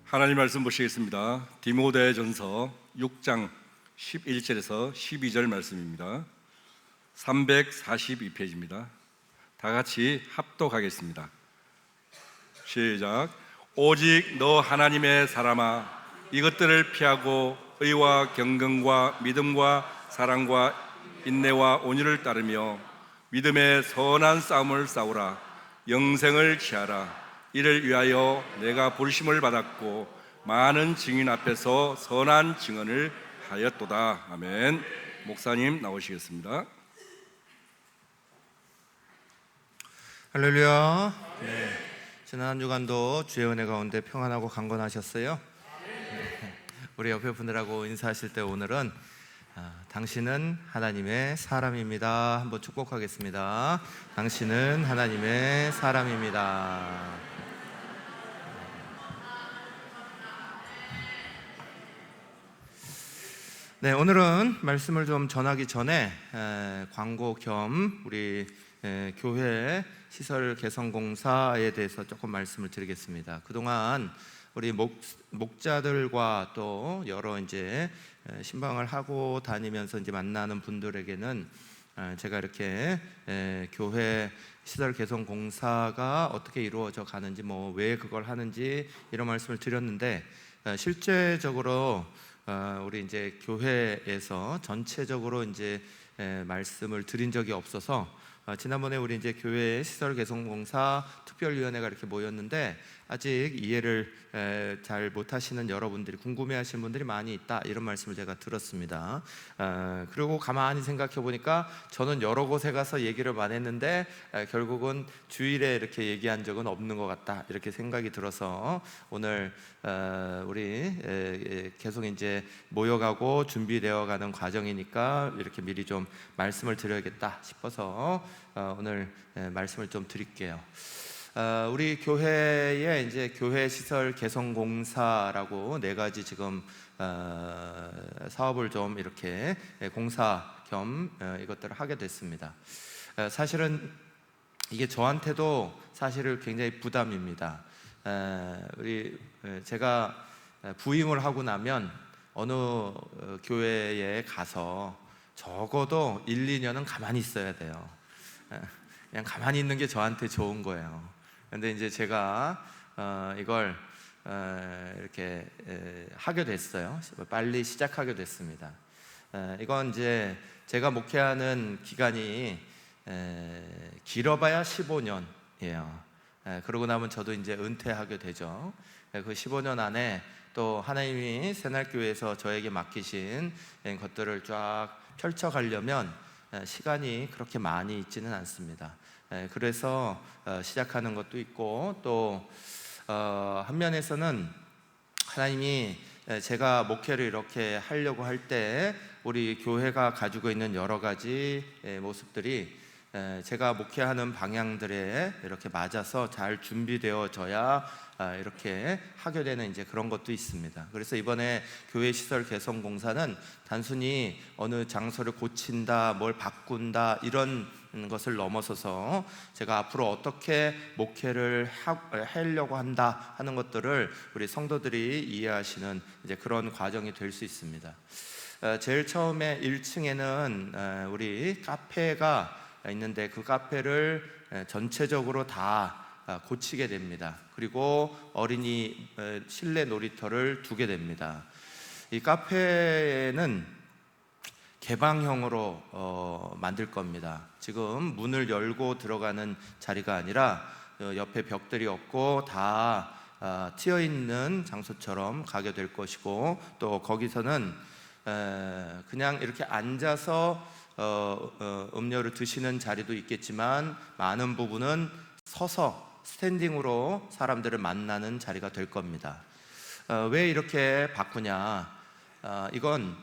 하나님 말씀 보시겠습니다. 디모데전서 6장 11절에서 12절 말씀입니다. 342페이지입니다. 다 같이 합독하겠습니다. 시작. 오직 너 하나님의 사람아, 이것들을 피하고 의와 경건과 믿음과 사랑과 인내와 온유를 따르며 믿음의 선한 싸움을 싸우라. 영생을 취하라. 이를 위하여 내가 부르심을 받았고 많은 증인 앞에서 선한 증언을 하였도다. 아멘. 목사님 나오시겠습니다. 할렐루야. 지난 한 주간도 주의 은혜 가운데 평안하고 강건하셨어요? 우리 옆에 분들하고 인사하실 때 오늘은 당신은 하나님의 사람입니다. 한번 축복하겠습니다. 당신은 하나님의 사람입니다. 네, 오늘은 말씀을 좀 전하기 전에 광고 겸 우리 교회 시설 개선 공사에 대해서 조금 말씀을 드리겠습니다. 그동안 우리 목자들과 또 여러 이제 신방을 하고 다니면서 이제 만나는 분들에게는 제가 이렇게 교회 시설 개선 공사가 어떻게 이루어져 가는지 뭐 왜 그걸 하는지 이런 말씀을 드렸는데 실제적으로 우리 이제 교회에서 전체적으로 이제 말씀을 드린 적이 없어서 지난번에 우리 이제 교회 시설 개선 공사 특별위원회가 이렇게 모였는데 아직 이해를 잘 못하시는 여러분들이, 궁금해하시는 분들이 많이 있다, 이런 말씀을 제가 들었습니다. 그리고 가만히 생각해 보니까 저는 여러 곳에 가서 얘기를 많이 했는데 결국은 주일에 이렇게 얘기한 적은 없는 것 같다, 이렇게 생각이 들어서 오늘 우리 계속 이제 모여가고 준비되어가는 과정이니까 이렇게 미리 좀 말씀을 드려야겠다 싶어서 오늘 말씀을 좀 드릴게요. 우리 교회에 이제 교회 시설 개선 공사라고 네 가지 지금 사업을 좀 이렇게 공사 겸 이것들을 하게 됐습니다. 사실은 이게 저한테도 사실은 굉장히 부담입니다. 제가 부임을 하고 나면 어느 교회에 가서 적어도 1, 2년은 가만히 있어야 돼요. 그냥 가만히 있는 게 저한테 좋은 거예요. 근데 이제 제가 이걸 이렇게 하게 됐어요. 빨리 시작하게 됐습니다. 이건 이제 제가 목회하는 기간이 길어봐야 15년이에요. 그러고 나면 저도 이제 은퇴하게 되죠. 그 15년 안에 또 하나님이 새날교회에서 저에게 맡기신 것들을 쫙 펼쳐가려면 시간이 그렇게 많이 있지는 않습니다. 그래서 시작하는 것도 있고 또 한면에서는 하나님이 제가 목회를 이렇게 하려고 할 때 우리 교회가 가지고 있는 여러 가지 모습들이 제가 목회하는 방향들에 이렇게 맞아서 잘 준비되어져야 이렇게 하게 되는 이제 그런 것도 있습니다. 그래서 이번에 교회 시설 개선 공사는 단순히 어느 장소를 고친다, 뭘 바꾼다, 이런 것을 넘어서서 제가 앞으로 어떻게 목회를 하려고 한다 하는 것들을 우리 성도들이 이해하시는 이제 그런 과정이 될 수 있습니다. 제일 처음에 1층에는 우리 카페가 있는데 그 카페를 전체적으로 다 고치게 됩니다. 그리고 어린이 실내 놀이터를 두게 됩니다. 이 카페는 개방형으로 만들 겁니다. 지금 문을 열고 들어가는 자리가 아니라 옆에 벽들이 없고 다 트여 있는 장소처럼 가게 될 것이고, 또 거기서는 그냥 이렇게 앉아서 음료를 드시는 자리도 있겠지만 많은 부분은 서서 스탠딩으로 사람들을 만나는 자리가 될 겁니다. 왜 이렇게 바꾸냐? 이건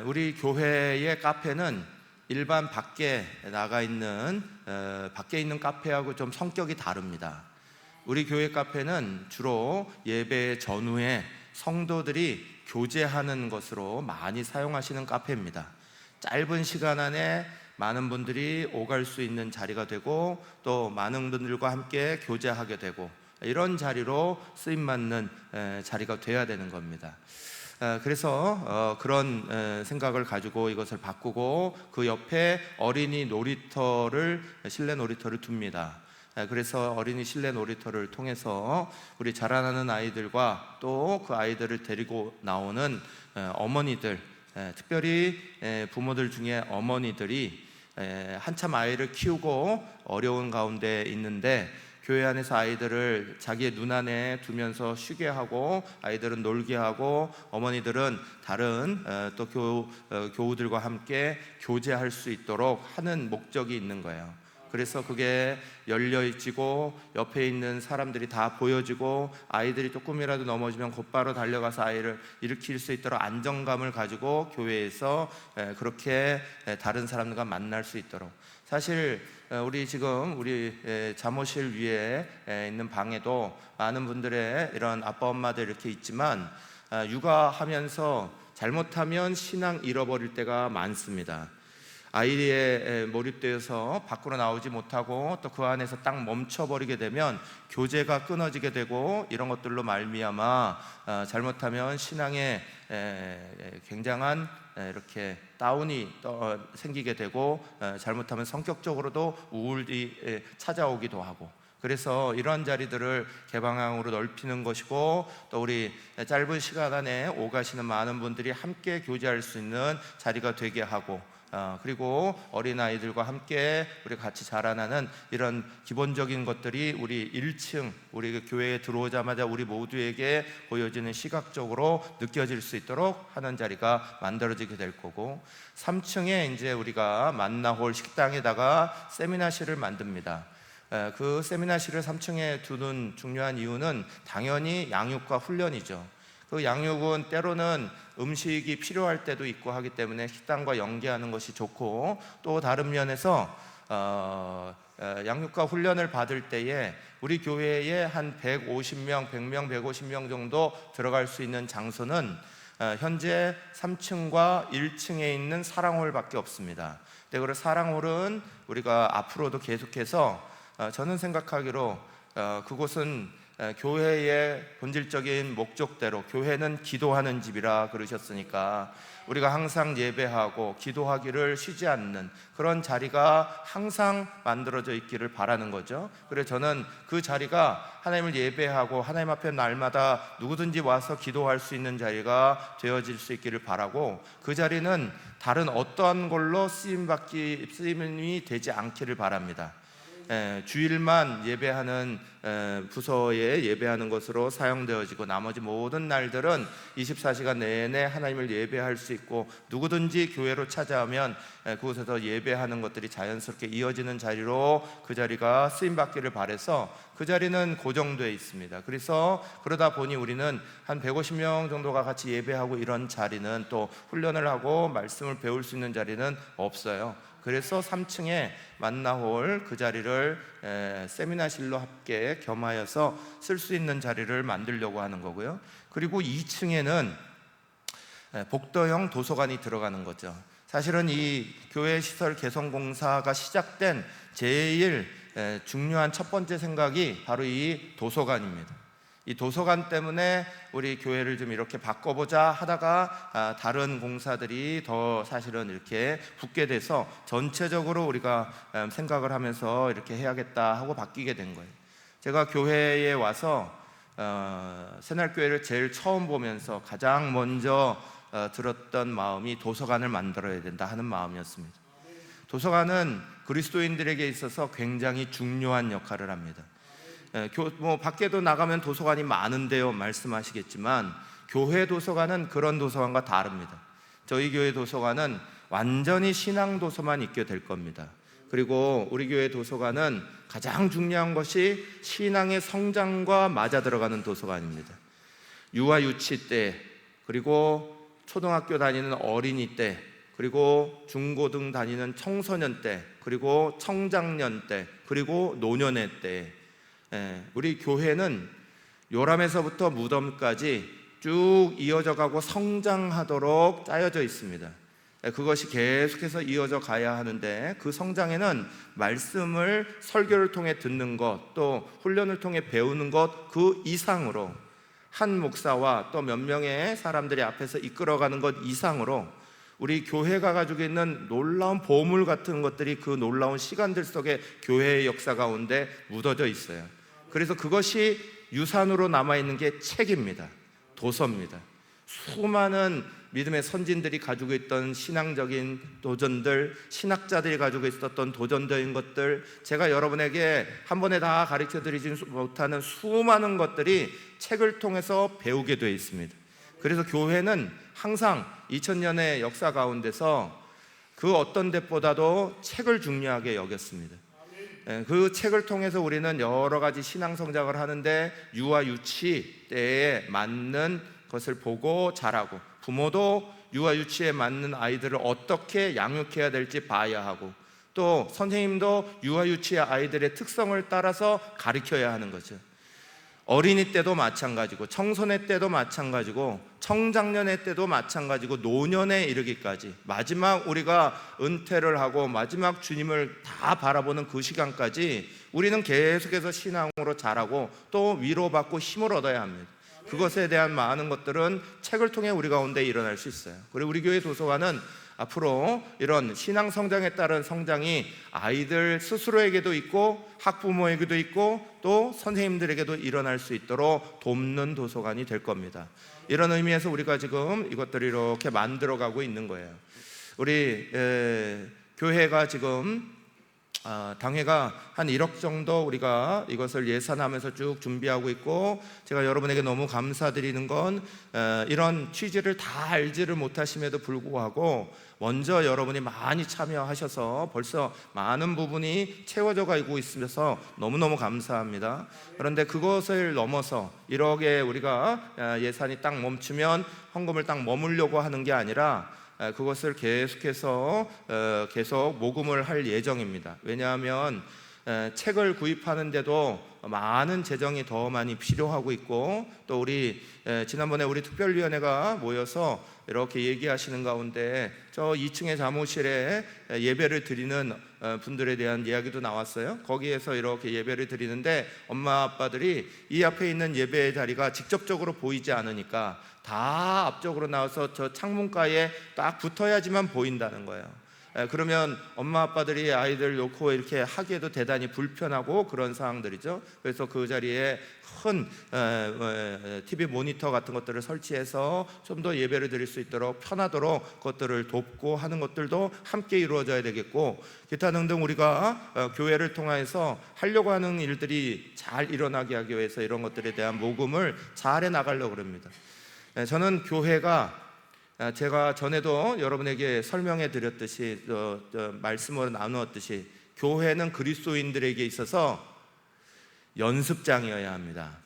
우리 교회의 카페는 일반 밖에 나가 있는 밖에 있는 카페하고 좀 성격이 다릅니다. 우리 교회 카페는 주로 예배 전후에 성도들이 교제하는 것으로 많이 사용하시는 카페입니다. 짧은 시간 안에 많은 분들이 오갈 수 있는 자리가 되고 또 많은 분들과 함께 교제하게 되고 이런 자리로 쓰임받는 자리가 돼야 되는 겁니다. 그래서 그런 생각을 가지고 이것을 바꾸고 그 옆에 어린이 놀이터를, 실내 놀이터를 둡니다. 그래서 어린이 실내 놀이터를 통해서 우리 자라나는 아이들과 또 그 아이들을 데리고 나오는 어머니들, 특별히 부모들 중에 어머니들이 한참 아이를 키우고 어려운 가운데 있는데 교회 안에서 아이들을 자기의 눈 안에 두면서 쉬게 하고, 아이들은 놀게 하고, 어머니들은 다른 또 교우들과 함께 교제할 수 있도록 하는 목적이 있는 거예요. 그래서 그게 열려있고 옆에 있는 사람들이 다 보여지고, 아이들이 조금이라도 넘어지면 곧바로 달려가서 아이를 일으킬 수 있도록 안정감을 가지고 교회에서 그렇게 다른 사람들과 만날 수 있도록. 사실 우리 지금 우리 잠옷실 위에 있는 방에도 많은 분들의 이런 아빠 엄마들 이렇게 있지만, 육아하면서 잘못하면 신앙 잃어버릴 때가 많습니다. 아이에 몰입되어서 밖으로 나오지 못하고 또 그 안에서 딱 멈춰버리게 되면 교제가 끊어지게 되고, 이런 것들로 말미암아 잘못하면 신앙에 굉장한 이렇게 다운이 생기게 되고, 잘못하면 성격적으로도 우울이 찾아오기도 하고, 그래서 이러한 자리들을 개방형으로 넓히는 것이고, 또 우리 짧은 시간 안에 오가시는 많은 분들이 함께 교제할 수 있는 자리가 되게 하고, 그리고 어린아이들과 함께 우리 같이 자라나는 이런 기본적인 것들이 우리 1층, 우리 교회에 들어오자마자 우리 모두에게 보여지는 시각적으로 느껴질 수 있도록 하는 자리가 만들어지게 될 거고, 3층에 이제 우리가 만나홀 식당에다가 세미나실을 만듭니다. 그 세미나실을 3층에 두는 중요한 이유는 당연히 양육과 훈련이죠. 그 양육은 때로는 음식이 필요할 때도 있고 하기 때문에 식당과 연계하는 것이 좋고, 또 다른 면에서 양육과 훈련을 받을 때에 우리 교회에 한 150명, 100명, 150명 정도 들어갈 수 있는 장소는 현재 3층과 1층에 있는 사랑홀밖에 없습니다. 근데 그 사랑홀은 우리가 앞으로도 계속해서 저는 생각하기로 그곳은 교회의 본질적인 목적대로, 교회는 기도하는 집이라 그러셨으니까 우리가 항상 예배하고 기도하기를 쉬지 않는 그런 자리가 항상 만들어져 있기를 바라는 거죠. 그래서 저는 그 자리가 하나님을 예배하고 하나님 앞에 날마다 누구든지 와서 기도할 수 있는 자리가 되어질 수 있기를 바라고, 그 자리는 다른 어떠한 걸로 쓰임이 되지 않기를 바랍니다. 주일만 예배하는 부서에 예배하는 것으로 사용되어지고, 나머지 모든 날들은 24시간 내내 하나님을 예배할 수 있고, 누구든지 교회로 찾아오면 그곳에서 예배하는 것들이 자연스럽게 이어지는 자리로 그 자리가 쓰임받기를 바라서 그 자리는 고정되어 있습니다. 그래서 그러다 보니 우리는 한 150명 정도가 같이 예배하고, 이런 자리는 또 훈련을 하고 말씀을 배울 수 있는 자리는 없어요. 그래서 3층에 만나홀 그 자리를 세미나실로 함께 겸하여서 쓸 수 있는 자리를 만들려고 하는 거고요. 그리고 2층에는 복도형 도서관이 들어가는 거죠. 사실은 이 교회 시설 개선 공사가 시작된 제일 중요한 첫 번째 생각이 바로 이 도서관입니다. 이 도서관 때문에 우리 교회를 좀 이렇게 바꿔보자 하다가 다른 공사들이 더 사실은 이렇게 붙게 돼서 전체적으로 우리가 생각을 하면서 이렇게 해야겠다 하고 바뀌게 된 거예요. 제가 교회에 와서 새날교회를 제일 처음 보면서 가장 먼저 들었던 마음이 도서관을 만들어야 된다 하는 마음이었습니다. 도서관은 그리스도인들에게 있어서 굉장히 중요한 역할을 합니다. 밖에도 나가면 도서관이 많은데요 말씀하시겠지만, 교회 도서관은 그런 도서관과 다릅니다. 저희 교회 도서관은 완전히 신앙 도서만 있게 될 겁니다. 그리고 우리 교회 도서관은 가장 중요한 것이 신앙의 성장과 맞아 들어가는 도서관입니다. 유아 유치 때, 그리고 초등학교 다니는 어린이 때, 그리고 중고등 다니는 청소년 때, 그리고 청장년 때, 그리고 노년의 때, 우리 교회는 요람에서부터 무덤까지 쭉 이어져 가고 성장하도록 짜여져 있습니다. 그것이 계속해서 이어져 가야 하는데, 그 성장에는 말씀을 설교를 통해 듣는 것, 또 훈련을 통해 배우는 것 그 이상으로, 한 목사와 또 몇 명의 사람들이 앞에서 이끌어가는 것 이상으로 우리 교회가 가지고 있는 놀라운 보물 같은 것들이 그 놀라운 시간들 속에 교회의 역사 가운데 묻어져 있어요. 그래서 그것이 유산으로 남아있는 게 책입니다. 도서입니다. 수많은 믿음의 선진들이 가지고 있던 신앙적인 도전들, 신학자들이 가지고 있었던 도전적인 것들, 제가 여러분에게 한 번에 다 가르쳐 드리지 못하는 수많은 것들이 책을 통해서 배우게 되어 있습니다. 그래서 교회는 항상 2000년의 역사 가운데서 그 어떤 데보다도 책을 중요하게 여겼습니다. 그 책을 통해서 우리는 여러 가지 신앙 성장을 하는데 유아 유치 때에 맞는 것을 보고 자라고, 부모도 유아 유치에 맞는 아이들을 어떻게 양육해야 될지 봐야 하고, 또 선생님도 유아 유치의 아이들의 특성을 따라서 가르쳐야 하는 거죠. 어린이 때도 마찬가지고, 청소년 때도 마찬가지고, 청장년의 때도 마찬가지고, 노년에 이르기까지, 마지막 우리가 은퇴를 하고 마지막 주님을 다 바라보는 그 시간까지 우리는 계속해서 신앙으로 자라고 또 위로받고 힘을 얻어야 합니다. 그것에 대한 많은 것들은 책을 통해 우리 가운데 일어날 수 있어요. 그리고 우리 교회 도서관은 앞으로 이런 신앙 성장에 따른 성장이 아이들 스스로에게도 있고 학부모에게도 있고 또 선생님들에게도 일어날 수 있도록 돕는 도서관이 될 겁니다. 이런 의미에서 우리가 지금 이것들을 이렇게 만들어가고 있는 거예요. 우리 교회가 지금 당회가 한 1억 정도 우리가 이것을 예산하면서 쭉 준비하고 있고, 제가 여러분에게 너무 감사드리는 건 이런 취지를 다 알지를 못하심에도 불구하고 먼저 여러분이 많이 참여하셔서 벌써 많은 부분이 채워져 가고 있으면서 너무너무 감사합니다. 그런데 그것을 넘어서 1억에 우리가 예산이 딱 멈추면 헌금을 딱 머물려고 하는 게 아니라 그것을 계속해서 계속 모금을 할 예정입니다. 왜냐하면 책을 구입하는데도 많은 재정이 더 많이 필요하고 있고, 또 우리 지난번에 우리 특별위원회가 모여서 이렇게 얘기하시는 가운데 저 2층의 사무실에 예배를 드리는 분들에 대한 이야기도 나왔어요. 거기에서 이렇게 예배를 드리는데 엄마 아빠들이 이 앞에 있는 예배의 자리가 직접적으로 보이지 않으니까 다 앞쪽으로 나와서 저 창문가에 딱 붙어야지만 보인다는 거예요. 그러면 엄마 아빠들이 아이들 놓고 이렇게 하기에도 대단히 불편하고 그런 상황들이죠. 그래서 그 자리에 큰 TV 모니터 같은 것들을 설치해서 좀 더 예배를 드릴 수 있도록 편하도록 그것들을 돕고 하는 것들도 함께 이루어져야 되겠고, 기타 등등 우리가 교회를 통해서 하려고 하는 일들이 잘 일어나게 하기 위해서 이런 것들에 대한 모금을 잘 해나가려고 합니다. 저는 교회가 제가 전에도 여러분에게 설명해 드렸듯이 말씀으로 나누었듯이 교회는 그리스도인들에게 있어서 연습장이어야 합니다.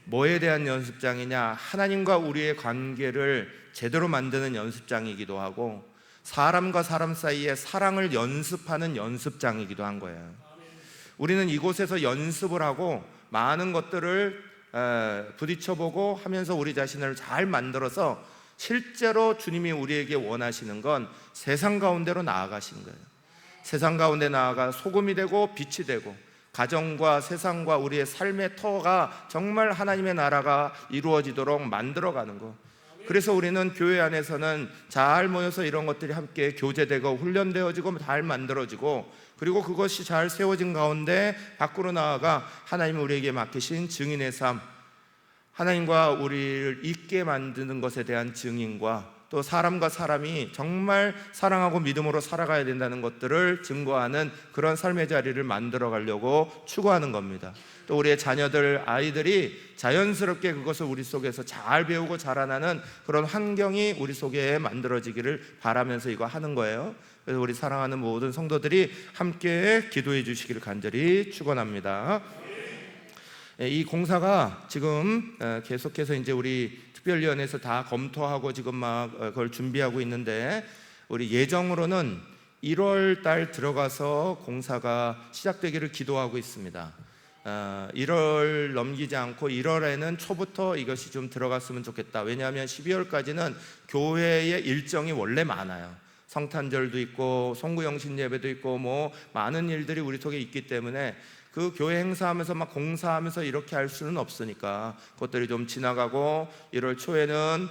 뭐에 대한 연습장이냐? 하나님과 우리의 관계를 제대로 만드는 연습장이기도 하고, 사람과 사람 사이의 사랑을 연습하는 연습장이기도 한 거예요. 우리는 이곳에서 연습을 하고 많은 것들을 부딪혀보고 하면서 우리 자신을 잘 만들어서 실제로 주님이 우리에게 원하시는 건 세상 가운데로 나아가시는 거예요. 세상 가운데 나아가 소금이 되고 빛이 되고, 가정과 세상과 우리의 삶의 터가 정말 하나님의 나라가 이루어지도록 만들어가는 거. 그래서 우리는 교회 안에서는 잘 모여서 이런 것들이 함께 교제되고 훈련되어지고 잘 만들어지고, 그리고 그것이 잘 세워진 가운데 밖으로 나아가 하나님이 우리에게 맡기신 증인의 삶, 하나님과 우리를 있게 만드는 것에 대한 증인과 또 사람과 사람이 정말 사랑하고 믿음으로 살아가야 된다는 것들을 증거하는 그런 삶의 자리를 만들어 가려고 추구하는 겁니다. 또 우리의 자녀들, 아이들이 자연스럽게 그것을 우리 속에서 잘 배우고 자라나는 그런 환경이 우리 속에 만들어지기를 바라면서 이거 하는 거예요. 그래서 우리 사랑하는 모든 성도들이 함께 기도해 주시기를 간절히 축원합니다. 이 공사가 지금 계속해서 이제 우리 특별위원회에서 다 검토하고 지금 막 그걸 준비하고 있는데, 우리 예정으로는 1월 달 들어가서 공사가 시작되기를 기도하고 있습니다. 1월 넘기지 않고 1월에는 초부터 이것이 좀 들어갔으면 좋겠다. 왜냐하면 12월까지는 교회의 일정이 원래 많아요. 성탄절도 있고 송구영신 예배도 있고 뭐 많은 일들이 우리 속에 있기 때문에 그 교회 행사하면서 막 공사하면서 이렇게 할 수는 없으니까 그것들이 좀 지나가고 1월 초에는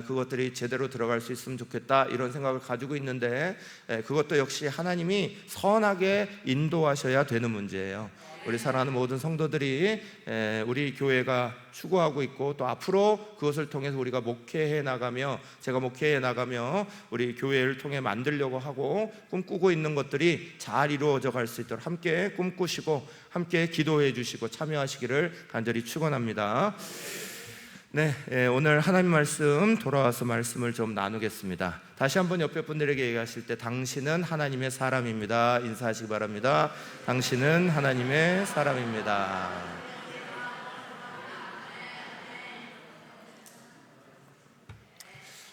그것들이 제대로 들어갈 수 있으면 좋겠다, 이런 생각을 가지고 있는데, 그것도 역시 하나님이 선하게 인도하셔야 되는 문제예요. 우리 사랑하는 모든 성도들이 우리 교회가 추구하고 있고 또 앞으로 그것을 통해서 우리가 목회해 나가며, 제가 목회해 나가며 우리 교회를 통해 만들려고 하고 꿈꾸고 있는 것들이 잘 이루어져 갈 수 있도록 함께 꿈꾸시고 함께 기도해 주시고 참여하시기를 간절히 축원합니다. 네, 오늘 하나님 말씀 돌아와서 말씀을 좀 나누겠습니다. 다시 한번 옆에 분들에게 얘기하실 때 당신은 하나님의 사람입니다 인사하시기 바랍니다. 당신은 하나님의 사람입니다.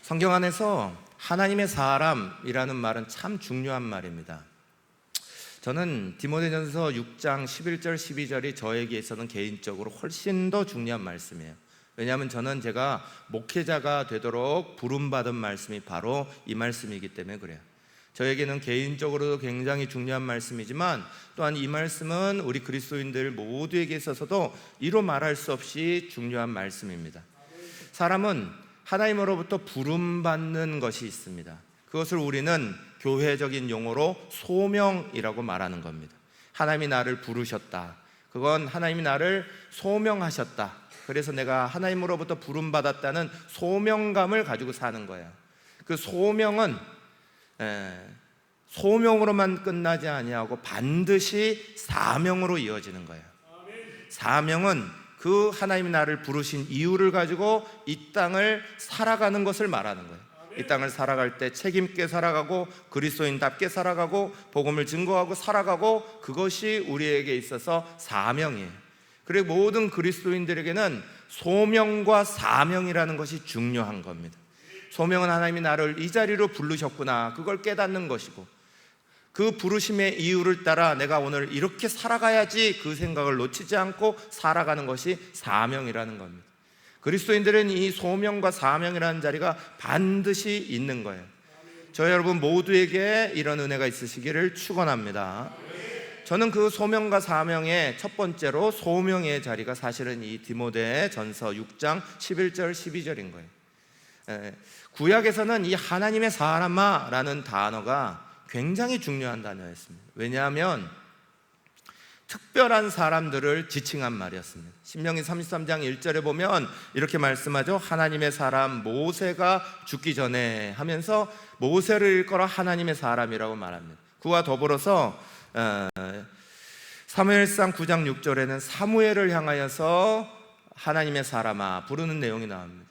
성경 안에서 하나님의 사람이라는 말은 참 중요한 말입니다. 저는 디모데전서 6장 11절 12절이 저에게 있어서는 개인적으로 훨씬 더 중요한 말씀이에요. 왜냐하면 저는 제가 목회자가 되도록 부름받은 말씀이 바로 이 말씀이기 때문에 그래요. 저에게는 개인적으로도 굉장히 중요한 말씀이지만 또한 이 말씀은 우리 그리스도인들 모두에게 있어서도 이루 말할 수 없이 중요한 말씀입니다. 사람은 하나님으로부터 부름받는 것이 있습니다. 그것을 우리는 교회적인 용어로 소명이라고 말하는 겁니다. 하나님이 나를 부르셨다, 그건 하나님이 나를 소명하셨다, 그래서 내가 하나님으로부터 부름받았다는 소명감을 가지고 사는 거예요. 그 소명은 소명으로만 끝나지 아니하고 반드시 사명으로 이어지는 거예요. 사명은 그 하나님이 나를 부르신 이유를 가지고 이 땅을 살아가는 것을 말하는 거예요. 이 땅을 살아갈 때 책임있게 살아가고 그리스도인답게 살아가고 복음을 증거하고 살아가고, 그것이 우리에게 있어서 사명이에요. 그리고 모든 그리스도인들에게는 소명과 사명이라는 것이 중요한 겁니다. 소명은 하나님이 나를 이 자리로 부르셨구나, 그걸 깨닫는 것이고, 그 부르심의 이유를 따라 내가 오늘 이렇게 살아가야지, 그 생각을 놓치지 않고 살아가는 것이 사명이라는 겁니다. 그리스도인들은 이 소명과 사명이라는 자리가 반드시 있는 거예요. 저 여러분 모두에게 이런 은혜가 있으시기를 축원합니다. 저는 그 소명과 사명의 첫 번째로, 소명의 자리가 사실은 이 디모데전서 6장 11절 12절인 거예요. 구약에서는 이 하나님의 사람아 라는 단어가 굉장히 중요한 단어였습니다. 왜냐하면 특별한 사람들을 지칭한 말이었습니다. 신명기 33장 1절에 보면 이렇게 말씀하죠. 하나님의 사람 모세가 죽기 전에 하면서 모세를 일컬어 하나님의 사람이라고 말합니다. 그와 더불어서 사무엘상 9장 6절에는 사무엘을 향하여서 하나님의 사람아 부르는 내용이 나옵니다.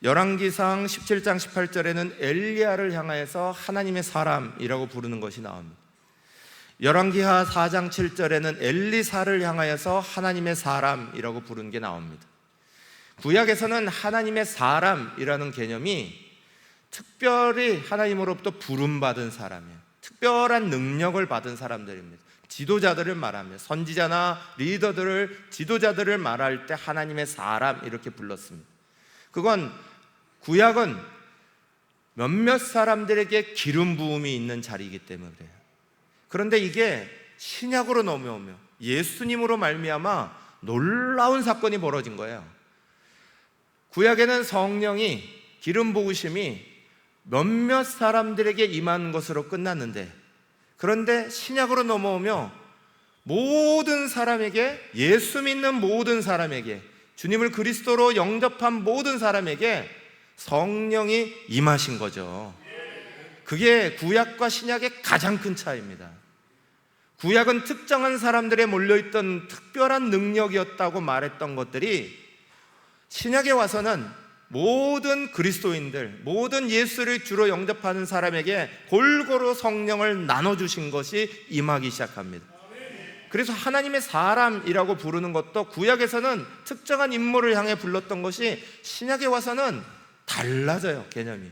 열왕기상 17장 18절에는 엘리야를 향하여서 하나님의 사람이라고 부르는 것이 나옵니다. 열왕기하 4장 7절에는 엘리사를 향하여서 하나님의 사람이라고 부르는 게 나옵니다. 구약에서는 하나님의 사람이라는 개념이 특별히 하나님으로부터 부름받은 사람이에요. 특별한 능력을 받은 사람들입니다. 지도자들을 말하며, 선지자나 리더들을, 지도자들을 말할 때 하나님의 사람 이렇게 불렀습니다. 그건 구약은 몇몇 사람들에게 기름 부음이 있는 자리이기 때문에 그래요. 그런데 이게 신약으로 넘어오며 예수님으로 말미암아 놀라운 사건이 벌어진 거예요. 구약에는 성령이, 기름 부으심이 몇몇 사람들에게 임한 것으로 끝났는데, 그런데 신약으로 넘어오며 모든 사람에게, 예수 믿는 모든 사람에게, 주님을 그리스도로 영접한 모든 사람에게 성령이 임하신 거죠. 그게 구약과 신약의 가장 큰 차이입니다. 구약은 특정한 사람들에 몰려있던 특별한 능력이었다고 말했던 것들이 신약에 와서는 모든 그리스도인들, 모든 예수를 주로 영접하는 사람에게 골고루 성령을 나눠주신 것이 임하기 시작합니다. 그래서 하나님의 사람이라고 부르는 것도 구약에서는 특정한 인물을 향해 불렀던 것이 신약에 와서는 달라져요, 개념이.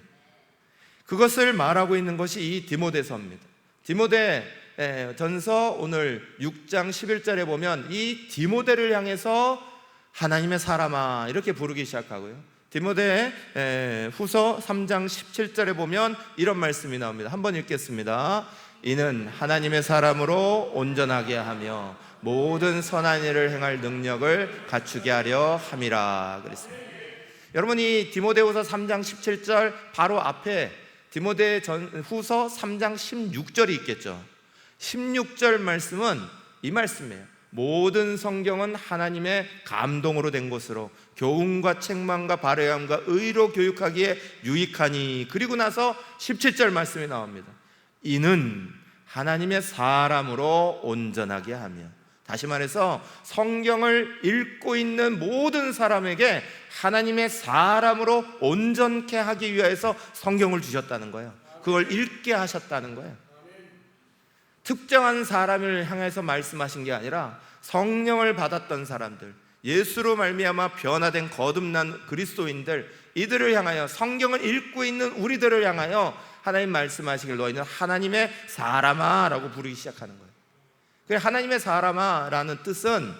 그것을 말하고 있는 것이 이 디모데서입니다. 디모데전서 오늘 6장 11절에 보면 이 디모데를 향해서 하나님의 사람아 이렇게 부르기 시작하고요. 디모데 후서 3장 17절에 보면 이런 말씀이 나옵니다. 한번 읽겠습니다. 이는 하나님의 사람으로 온전하게 하며 모든 선한 일을 행할 능력을 갖추게 하려 함이라 그랬습니다. 여러분이 디모데후서 3장 17절 바로 앞에 디모데후서 3장 16절이 있겠죠. 16절 말씀은 이 말씀이에요. 모든 성경은 하나님의 감동으로 된 것으로 교훈과 책망과 바르함과 의로 교육하기에 유익하니. 그리고 나서 17절 말씀이 나옵니다. 이는 하나님의 사람으로 온전하게 하며. 다시 말해서 성경을 읽고 있는 모든 사람에게 하나님의 사람으로 온전케 하기 위해서 성경을 주셨다는 거예요. 그걸 읽게 하셨다는 거예요. 특정한 사람을 향해서 말씀하신 게 아니라 성령을 받았던 사람들, 예수로 말미암아 변화된 거듭난 그리스도인들, 이들을 향하여, 성경을 읽고 있는 우리들을 향하여 하나님 말씀하시길 너희는 하나님의 사람아 라고 부르기 시작하는 거예요. 하나님의 사람아 라는 뜻은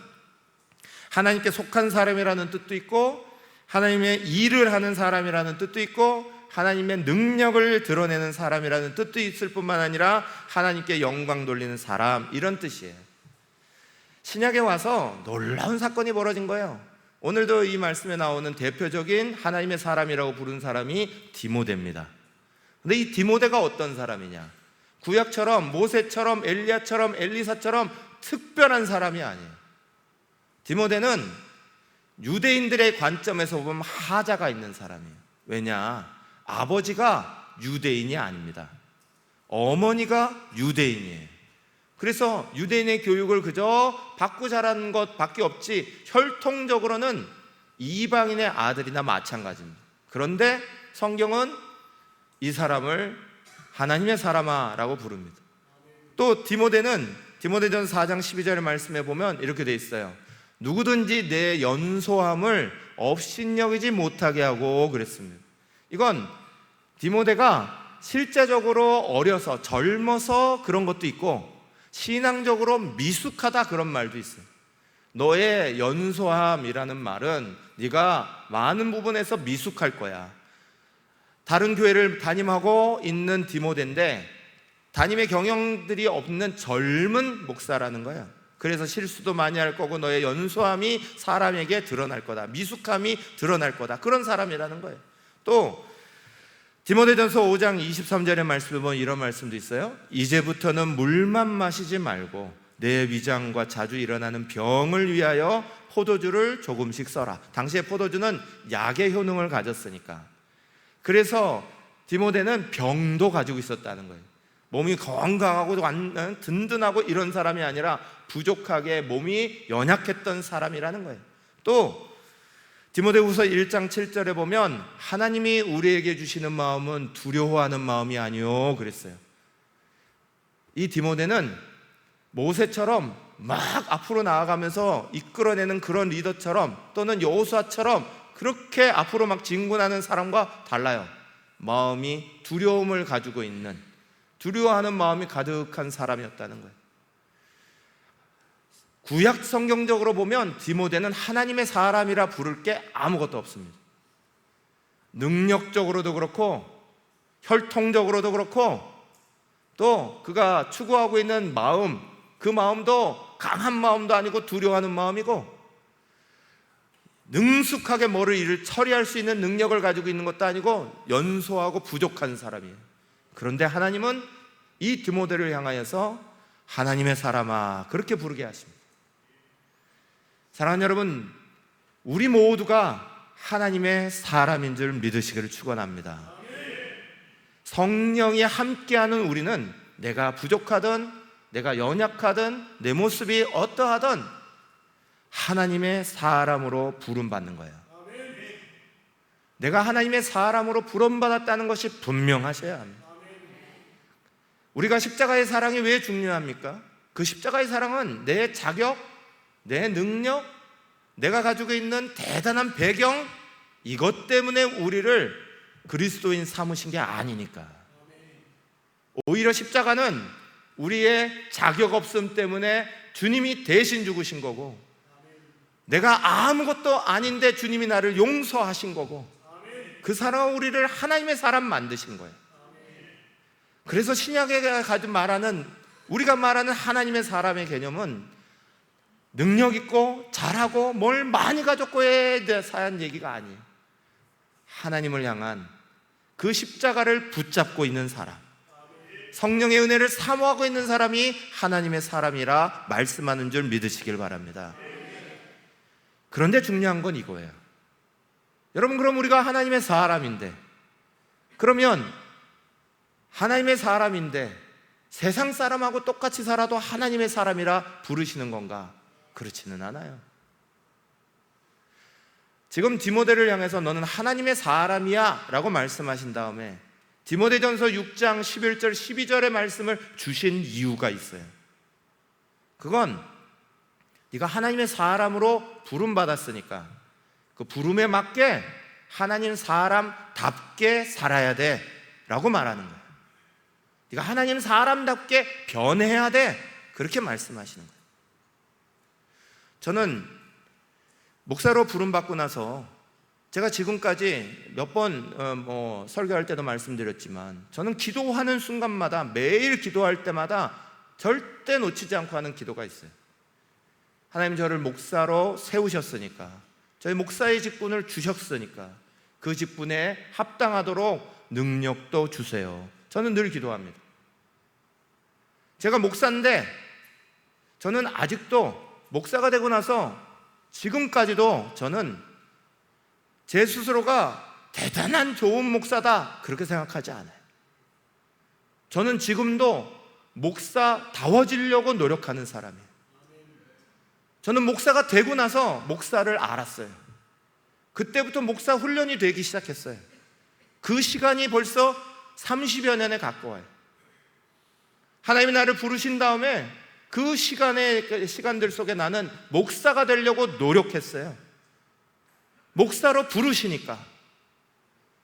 하나님께 속한 사람이라는 뜻도 있고, 하나님의 일을 하는 사람이라는 뜻도 있고, 하나님의 능력을 드러내는 사람이라는 뜻도 있을 뿐만 아니라 하나님께 영광 돌리는 사람, 이런 뜻이에요. 신약에 와서 놀라운 사건이 벌어진 거예요. 오늘도 이 말씀에 나오는 대표적인 하나님의 사람이라고 부르는 사람이 디모데입니다. 근데 이 디모데가 어떤 사람이냐? 구약처럼 모세처럼 엘리야처럼 엘리사처럼 특별한 사람이 아니에요. 디모데는 유대인들의 관점에서 보면 하자가 있는 사람이에요. 왜냐? 아버지가 유대인이 아닙니다. 어머니가 유대인이에요. 그래서 유대인의 교육을 그저 받고 자란 것밖에 없지 혈통적으로는 이방인의 아들이나 마찬가지입니다. 그런데 성경은 이 사람을 하나님의 사람아 라고 부릅니다. 또 디모데는 디모데전 4장 12절의 말씀에 보면 이렇게 돼 있어요. 누구든지 내 연소함을 업신여기지 못하게 하고 그랬습니다. 이건 디모데가 실제적으로 어려서 젊어서 그런 것도 있고, 신앙적으로 미숙하다 그런 말도 있어요. 너의 연소함이라는 말은 네가 많은 부분에서 미숙할 거야. 다른 교회를 담임하고 있는 디모데인데 담임의 경영들이 없는 젊은 목사라는 거예요. 그래서 실수도 많이 할 거고 너의 연소함이 사람에게 드러날 거다, 미숙함이 드러날 거다, 그런 사람이라는 거예요. 또 디모데전서 5장 23절의 말씀을 보면 이런 말씀도 있어요. 이제부터는 물만 마시지 말고 내 위장과 자주 일어나는 병을 위하여 포도주를 조금씩 써라. 당시에 포도주는 약의 효능을 가졌으니까. 그래서 디모데는 병도 가지고 있었다는 거예요. 몸이 건강하고 든든하고 이런 사람이 아니라 부족하게 몸이 연약했던 사람이라는 거예요. 또 디모데후서 1장 7절에 보면 하나님이 우리에게 주시는 마음은 두려워하는 마음이 아니요 그랬어요. 이 디모데는 모세처럼 막 앞으로 나아가면서 이끌어내는 그런 리더처럼, 또는 여호수아처럼 그렇게 앞으로 막 진군하는 사람과 달라요. 마음이 두려움을 가지고 있는, 두려워하는 마음이 가득한 사람이었다는 거예요. 구약 성경적으로 보면 디모데는 하나님의 사람이라 부를 게 아무것도 없습니다. 능력적으로도 그렇고 혈통적으로도 그렇고, 또 그가 추구하고 있는 마음, 그 마음도 강한 마음도 아니고 두려워하는 마음이고, 능숙하게 뭐를 일을 처리할 수 있는 능력을 가지고 있는 것도 아니고 연소하고 부족한 사람이에요. 그런데 하나님은 이 디모데를 향하여서 하나님의 사람아 그렇게 부르게 하십니다. 사랑하는 여러분, 우리 모두가 하나님의 사람인 줄 믿으시기를 축원합니다. 성령이 함께하는 우리는 내가 부족하든 내가 연약하든 내 모습이 어떠하든 하나님의 사람으로 부름받는 거예요. 내가 하나님의 사람으로 부름받았다는 것이 분명하셔야 합니다. 우리가 십자가의 사랑이 왜 중요합니까? 그 십자가의 사랑은 내 자격, 내 능력, 내가 가지고 있는 대단한 배경, 이것 때문에 우리를 그리스도인 삼으신 게 아니니까. 오히려 십자가는 우리의 자격 없음 때문에 주님이 대신 죽으신 거고, 내가 아무것도 아닌데 주님이 나를 용서하신 거고, 그 사람은 우리를 하나님의 사람 만드신 거예요. 그래서 신약에 가지고 우리가 말하는 하나님의 사람의 개념은 능력 있고 잘하고 뭘 많이 가졌고에 대한 얘기가 아니에요. 하나님을 향한 그 십자가를 붙잡고 있는 사람, 성령의 은혜를 사모하고 있는 사람이 하나님의 사람이라 말씀하는 줄 믿으시길 바랍니다. 그런데 중요한 건 이거예요. 여러분, 그럼 우리가 하나님의 사람인데, 그러면 하나님의 사람인데 세상 사람하고 똑같이 살아도 하나님의 사람이라 부르시는 건가? 그렇지는 않아요. 지금 디모데를 향해서 너는 하나님의 사람이야 라고 말씀하신 다음에 디모데전서 6장 11절 12절의 말씀을 주신 이유가 있어요. 그건 네가 하나님의 사람으로 부름받았으니까 그 부름에 맞게 하나님 사람답게 살아야 돼 라고 말하는 거예요. 네가 하나님 사람답게 변해야 돼, 그렇게 말씀하시는 거예요. 저는 목사로 부름받고 나서 제가 지금까지 몇 번 설교할 때도 말씀드렸지만 저는 기도하는 순간마다, 매일 기도할 때마다 절대 놓치지 않고 하는 기도가 있어요. 하나님, 저를 목사로 세우셨으니까, 저희 목사의 직분을 주셨으니까 그 직분에 합당하도록 능력도 주세요. 저는 늘 기도합니다. 제가 목사인데 저는 아직도 목사가 되고 나서 지금까지도 저는 제 스스로가 대단한 좋은 목사다 그렇게 생각하지 않아요. 저는 지금도 목사다워지려고 노력하는 사람이에요. 저는 목사가 되고 나서 목사를 알았어요. 그때부터 목사 훈련이 되기 시작했어요. 그 시간이 벌써 30여 년에 가까워요. 하나님이 나를 부르신 다음에 그 시간들 속에 나는 목사가 되려고 노력했어요. 목사로 부르시니까.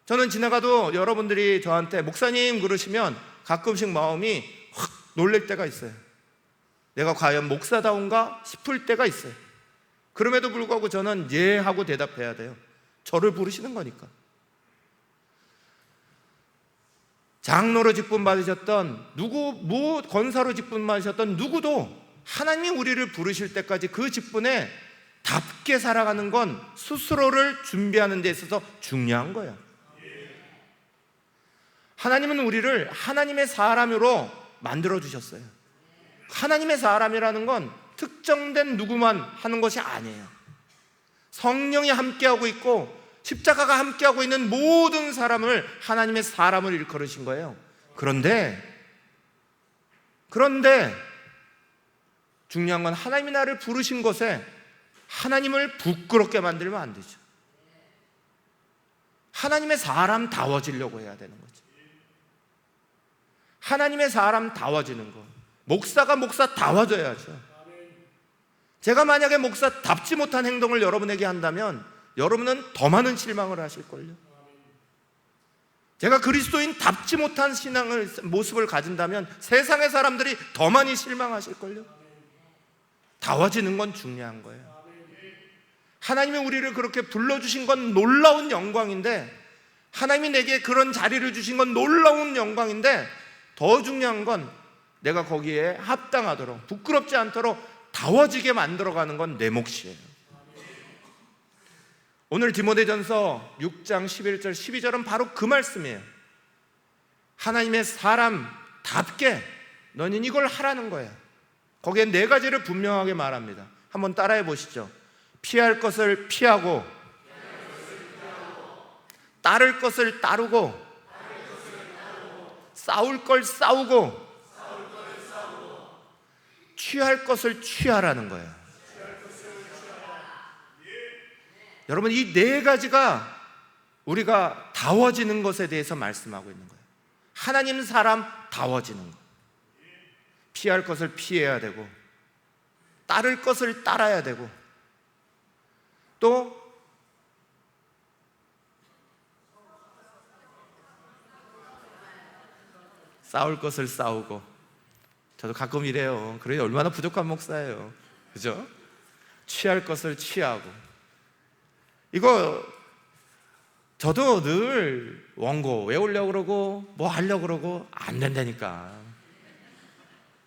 저는 지나가도 여러분들이 저한테 목사님 그러시면 가끔씩 마음이 확 놀랄 때가 있어요. 내가 과연 목사다운가 싶을 때가 있어요. 그럼에도 불구하고 저는 예 하고 대답해야 돼요. 저를 부르시는 거니까. 장로로 직분 받으셨던 권사로 직분 받으셨던 누구도 하나님이 우리를 부르실 때까지 그 직분에 답게 살아가는 건 스스로를 준비하는 데 있어서 중요한 거예요. 하나님은 우리를 하나님의 사람으로 만들어 주셨어요. 하나님의 사람이라는 건 특정된 누구만 하는 것이 아니에요. 성령이 함께하고 있고 십자가가 함께하고 있는 모든 사람을 하나님의 사람을 일컬으신 거예요. 그런데 중요한 건 하나님이 나를 부르신 것에 하나님을 부끄럽게 만들면 안 되죠. 하나님의 사람다워지려고 해야 되는 거죠. 하나님의 사람다워지는 거. 목사가 목사다워져야죠. 제가 만약에 목사답지 못한 행동을 여러분에게 한다면 여러분은 더 많은 실망을 하실걸요. 제가 그리스도인답지 못한 모습을 가진다면 세상의 사람들이 더 많이 실망하실걸요. 다워지는 건 중요한 거예요. 하나님이 우리를 그렇게 불러주신 건 놀라운 영광인데, 하나님이 내게 그런 자리를 주신 건 놀라운 영광인데, 더 중요한 건 내가 거기에 합당하도록, 부끄럽지 않도록 다워지게 만들어가는 건 내 몫이에요. 오늘 디모데전서 6장 11절 12절은 바로 그 말씀이에요. 하나님의 사람답게 너는 이걸 하라는 거예요. 거기에 네 가지를 분명하게 말합니다. 한번 따라해 보시죠. 피할 것을 피하고, 따를 것을 따르고, 싸울 걸 싸우고, 취할 것을 취하라는 거예요. 여러분, 이 네 가지가 우리가 다워지는 것에 대해서 말씀하고 있는 거예요. 하나님 사람 다워지는 것. 피할 것을 피해야 되고, 따를 것을 따라야 되고, 또 싸울 것을 싸우고. 저도 가끔 이래요. 그러니 얼마나 부족한 목사예요. 그죠? 취할 것을 취하고. 이거 저도 늘 원고 외우려고 그러고 뭐 하려고 그러고 안 된다니까.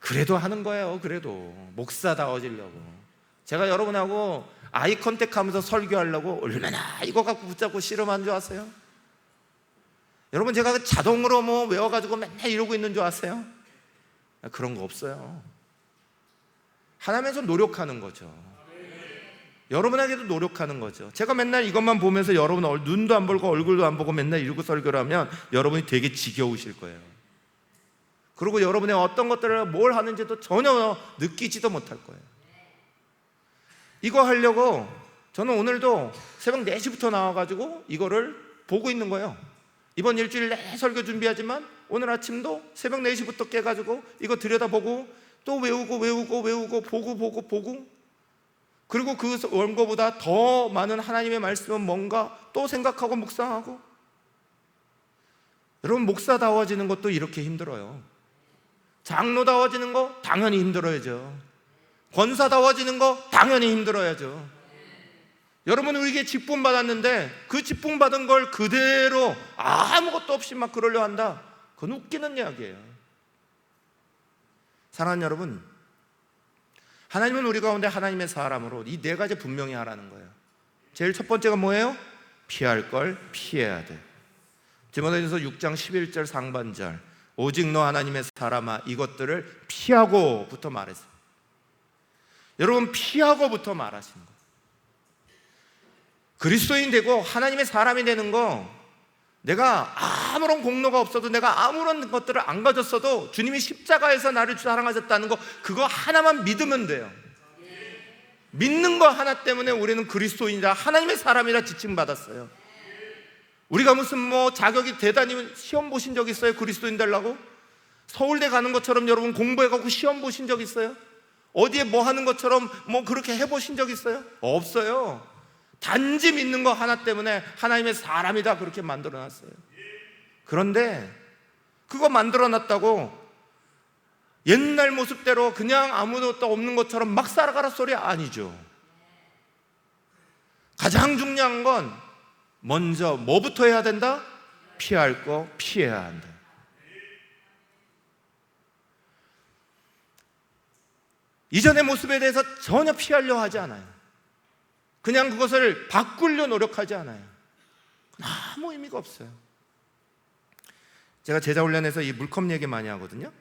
그래도 하는 거예요. 그래도 목사다워지려고. 제가 여러분하고 아이 컨택하면서 설교하려고 얼마나 이거 갖고 붙잡고 씨름하는 줄 아세요? 여러분, 제가 자동으로 뭐 외워가지고 맨날 이러고 있는 줄 아세요? 그런 거 없어요. 하나님에서 노력하는 거죠. 여러분에게도 노력하는 거죠. 제가 맨날 이것만 보면서 여러분 눈도 안 보고 얼굴도 안 보고 맨날 이러고 설교를 하면 여러분이 되게 지겨우실 거예요. 그리고 여러분의 어떤 것들을 뭘 하는지도 전혀 느끼지도 못할 거예요. 이거 하려고 저는 오늘도 새벽 4시부터 나와가지고 이거를 보고 있는 거예요. 이번 일주일 내 설교 준비하지만 오늘 아침도 새벽 4시부터 깨가지고 이거 들여다보고 또 외우고 보고 그리고 그 원고보다 더 많은 하나님의 말씀은 뭔가 또 생각하고 묵상하고. 여러분, 목사다워지는 것도 이렇게 힘들어요. 장로다워지는 거 당연히 힘들어야죠. 권사다워지는 거 당연히 힘들어야죠. 여러분, 우리에게 직분 받았는데 그 직분 받은 걸 그대로 아무것도 없이 막 그러려 한다. 그건 웃기는 이야기예요. 사랑하는 여러분, 하나님은 우리 가운데 하나님의 사람으로 이 4가지 분명히 하라는 거예요. 제일 첫 번째가 뭐예요? 피할 걸 피해야 돼. 디모데전서 6장 11절 상반절, 오직 너 하나님의 사람아 이것들을 피하고부터 말했어요. 여러분, 피하고부터 말하시는 거예요. 그리스도인 되고 하나님의 사람이 되는 거, 내가 아무런 공로가 없어도, 내가 아무런 것들을 안 가졌어도 주님이 십자가에서 나를 사랑하셨다는 거, 그거 하나만 믿으면 돼요. 믿는 거 하나 때문에 우리는 그리스도인이라, 하나님의 사람이라 지칭받았어요. 우리가 무슨 뭐 자격이 대단히 시험 보신 적 있어요? 그리스도인 되려고? 서울대 가는 것처럼 여러분 공부해갖고 시험 보신 적 있어요? 어디에 뭐 하는 것처럼 뭐 그렇게 해보신 적 있어요? 없어요. 단지 믿는 거 하나 때문에 하나님의 사람이다 그렇게 만들어놨어요. 그런데 그거 만들어놨다고 옛날 모습대로 그냥 아무것도 없는 것처럼 막 살아가라 소리 아니죠. 가장 중요한 건 먼저 뭐부터 해야 된다? 피할 거 피해야 한다. 이전의 모습에 대해서 전혀 피하려 하지 않아요. 그냥 그것을 바꾸려 노력하지 않아요. 아무 의미가 없어요. 제가 제자훈련에서 이 물컵 얘기 많이 하거든요.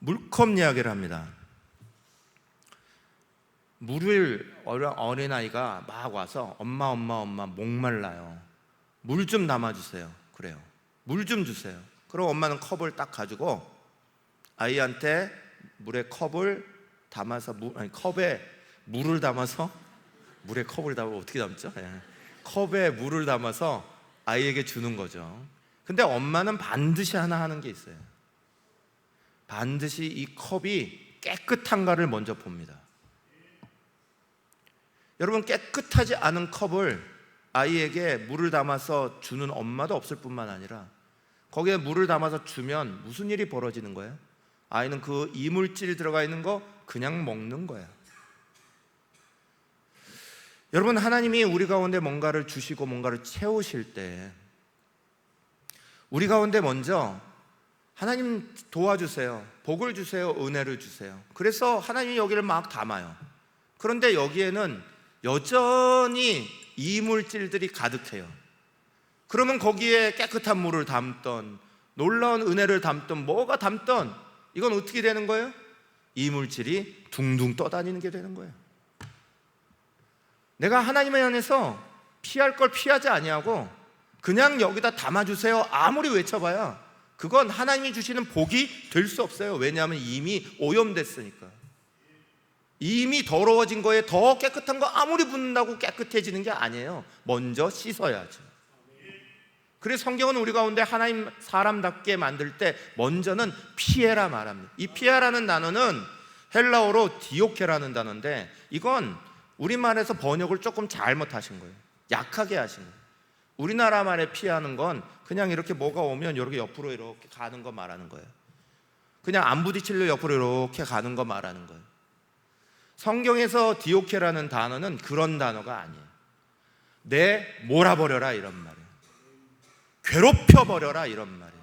물컵 이야기를 합니다. 물을 어린아이가 막 와서 엄마 목말라요. 물 좀 담아주세요. 그래요. 물 좀 주세요. 그럼 엄마는 컵을 딱 가지고 아이한테 물에 컵을 담아서 컵에 물을 담아서, 물에 컵을 담아 어떻게 담죠? 컵에 물을 담아서 아이에게 주는 거죠. 근데 엄마는 반드시 하나 하는 게 있어요. 반드시 이 컵이 깨끗한가를 먼저 봅니다. 여러분, 깨끗하지 않은 컵을 아이에게 물을 담아서 주는 엄마도 없을 뿐만 아니라 거기에 물을 담아서 주면 무슨 일이 벌어지는 거예요? 아이는 그 이물질 들어가 있는 거 그냥 먹는 거예요. 여러분, 하나님이 우리 가운데 뭔가를 주시고 뭔가를 채우실 때 우리 가운데 먼저 하나님 도와주세요, 복을 주세요, 은혜를 주세요. 그래서 하나님이 여기를 막 담아요. 그런데 여기에는 여전히 이물질들이 가득해요. 그러면 거기에 깨끗한 물을 담던, 놀라운 은혜를 담던, 뭐가 담던, 이건 어떻게 되는 거예요? 이물질이 둥둥 떠다니는 게 되는 거예요. 내가 하나님에 안에서 피할 걸 피하지 아니하고 그냥 여기다 담아주세요 아무리 외쳐봐야 그건 하나님이 주시는 복이 될 수 없어요. 왜냐하면 이미 오염됐으니까. 이미 더러워진 거에 더 깨끗한 거 아무리 붓는다고 깨끗해지는 게 아니에요. 먼저 씻어야죠. 그래서 성경은 우리 가운데 하나님 사람답게 만들 때 먼저는 피해라 말합니다. 이 피해라는 단어는 헬라어로 디오케라는 단어인데 이건 우리말에서 번역을 조금 잘못하신 거예요. 약하게 하신 거예요. 우리나라 말에 피하는 건 그냥 이렇게 뭐가 오면 이렇게 옆으로 이렇게 가는 거 말하는 거예요. 그냥 안 부딪히려 옆으로 이렇게 가는 거 말하는 거예요. 성경에서 디오케라는 단어는 그런 단어가 아니에요. 내 몰아버려라 이런 말이에요. 괴롭혀버려라 이런 말이에요.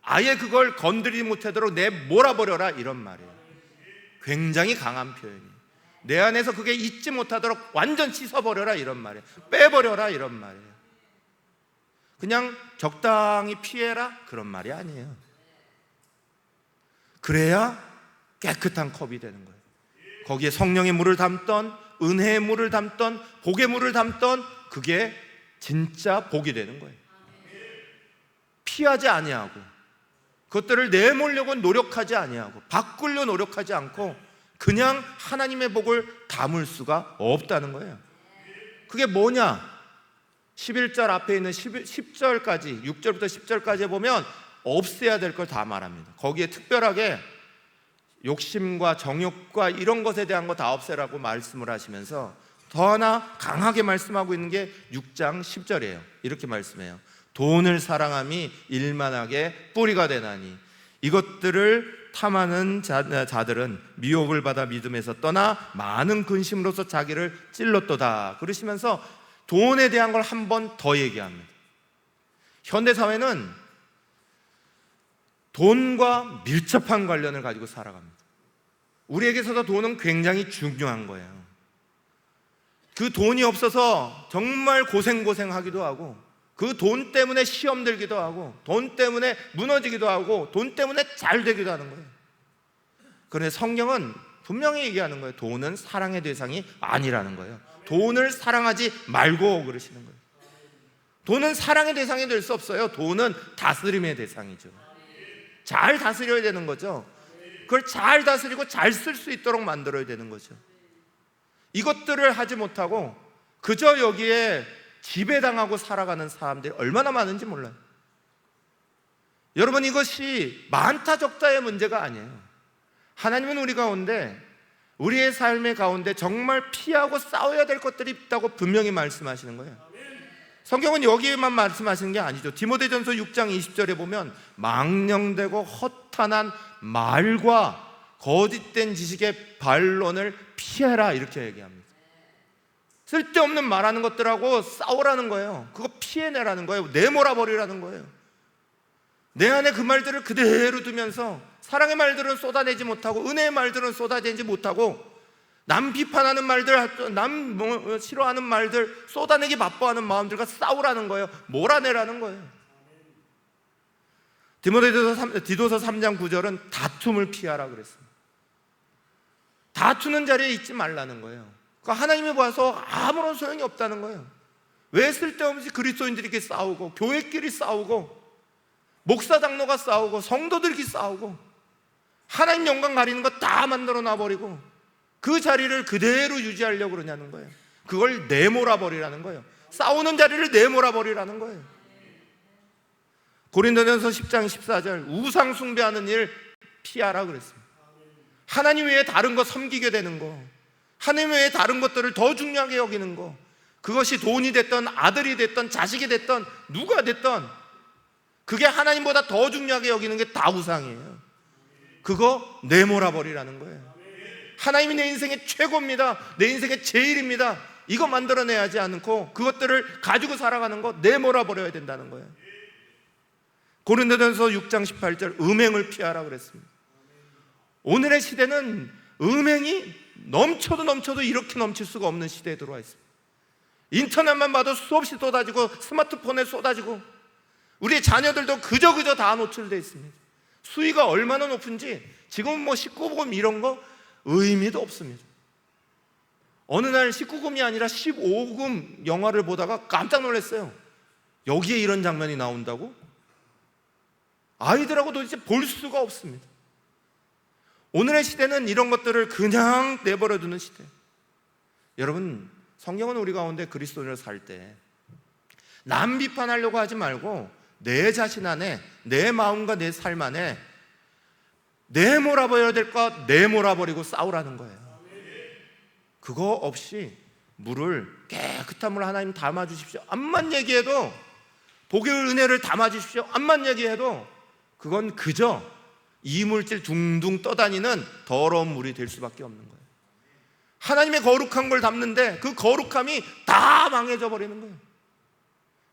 아예 그걸 건드리지 못하도록 내 몰아버려라 이런 말이에요. 굉장히 강한 표현이에요. 내 안에서 그게 있지 못하도록 완전 씻어버려라 이런 말이에요. 빼버려라 이런 말이에요. 그냥 적당히 피해라 그런 말이 아니에요. 그래야 깨끗한 컵이 되는 거예요. 거기에 성령의 물을 담던, 은혜의 물을 담던, 복의 물을 담던, 그게 진짜 복이 되는 거예요. 피하지 아니하고, 그것들을 내몰려고 노력하지 아니하고, 바꾸려 노력하지 않고 그냥 하나님의 복을 담을 수가 없다는 거예요. 그게 뭐냐? 11절 앞에 있는 10절까지, 6절부터 10절까지 보면 없애야 될 걸 다 말합니다. 거기에 특별하게 욕심과 정욕과 이런 것에 대한 거 다 없애라고 말씀을 하시면서 더 하나 강하게 말씀하고 있는 게 6장 10절이에요. 이렇게 말씀해요. 돈을 사랑함이 일만하게 뿌리가 되나니 이것들을 탐하는 자들은 미혹을 받아 믿음에서 떠나 많은 근심으로서 자기를 찔렀도다. 그러시면서 돈에 대한 걸 한 번 더 얘기합니다. 현대사회는 돈과 밀접한 관련을 가지고 살아갑니다. 우리에게서도 돈은 굉장히 중요한 거예요. 그 돈이 없어서 정말 고생하기도 하고, 그 돈 때문에 시험 들기도 하고, 돈 때문에 무너지기도 하고, 돈 때문에 잘 되기도 하는 거예요. 그런데 성경은 분명히 얘기하는 거예요. 돈은 사랑의 대상이 아니라는 거예요. 돈을 사랑하지 말고 그러시는 거예요. 돈은 사랑의 대상이 될 수 없어요. 돈은 다스림의 대상이죠. 잘 다스려야 되는 거죠. 그걸 잘 다스리고 잘 쓸 수 있도록 만들어야 되는 거죠. 이것들을 하지 못하고 그저 여기에 지배당하고 살아가는 사람들이 얼마나 많은지 몰라요. 여러분, 이것이 많다 적다의 문제가 아니에요. 하나님은 우리 가운데, 우리의 삶의 가운데 정말 피하고 싸워야 될 것들이 있다고 분명히 말씀하시는 거예요. 성경은 여기에만 말씀하시는 게 아니죠. 디모데전서 6장 20절에 보면 망령되고 허탄한 말과 거짓된 지식의 반론을 피해라 이렇게 얘기합니다. 쓸데없는 말하는 것들하고 싸우라는 거예요. 그거 피해내라는 거예요. 내몰아버리라는 거예요. 내 안에 그 말들을 그대로 두면서 사랑의 말들은 쏟아내지 못하고, 은혜의 말들은 쏟아내지 못하고, 남 비판하는 말들, 남 싫어하는 말들 쏟아내기 바빠하는 마음들과 싸우라는 거예요. 몰아내라는 거예요. 디도서 3장 9절은 다툼을 피하라 그랬습니다. 다투는 자리에 있지 말라는 거예요. 그러니까 하나님이 봐서 아무런 소용이 없다는 거예요. 왜 쓸데없이 그리스도인들끼리 싸우고, 교회끼리 싸우고, 목사 장로가 싸우고, 성도들끼리 싸우고, 하나님 영광 가리는 거 다 만들어 놔버리고 그 자리를 그대로 유지하려고 그러냐는 거예요. 그걸 내몰아버리라는 거예요. 싸우는 자리를 내몰아버리라는 거예요. 고린도전서 10장 14절 우상 숭배하는 일 피하라 그랬습니다. 하나님 외에 다른 거 섬기게 되는 거, 하나님 외에 다른 것들을 더 중요하게 여기는 거, 그것이 돈이 됐던 아들이 됐던 자식이 됐던 누가 됐던 그게 하나님보다 더 중요하게 여기는 게 다 우상이에요. 그거 내몰아버리라는 거예요. 하나님이 내 인생의 최고입니다, 내 인생의 제일입니다, 이거 만들어내야지 않고 그것들을 가지고 살아가는 거 내몰아버려야 된다는 거예요. 고린도전서 6장 18절 음행을 피하라 그랬습니다. 오늘의 시대는 음행이 넘쳐도 이렇게 넘칠 수가 없는 시대에 들어와 있습니다. 인터넷만 봐도 수없이 쏟아지고 스마트폰에 쏟아지고 우리의 자녀들도 그저 다 노출되어 있습니다. 수위가 얼마나 높은지 지금 뭐 19금 이런 거 의미도 없습니다. 어느 날 19금이 아니라 15금 영화를 보다가 깜짝 놀랐어요. 여기에 이런 장면이 나온다고? 아이들하고 도대체 볼 수가 없습니다. 오늘의 시대는 이런 것들을 그냥 내버려 두는 시대예요. 여러분, 성경은 우리 가운데 그리스도인으로 살 때 남 비판하려고 하지 말고 내 자신 안에, 내 마음과 내 삶 안에 내몰아버려야 될 것 내몰아버리고 싸우라는 거예요. 그거 없이 물을, 깨끗한 물 하나님 담아주십시오, 암만 얘기해도, 복의 은혜를 담아주십시오, 암만 얘기해도 그건 그저 이물질 둥둥 떠다니는 더러운 물이 될 수밖에 없는 거예요. 하나님의 거룩한 걸 담는데 그 거룩함이 다 망해져 버리는 거예요.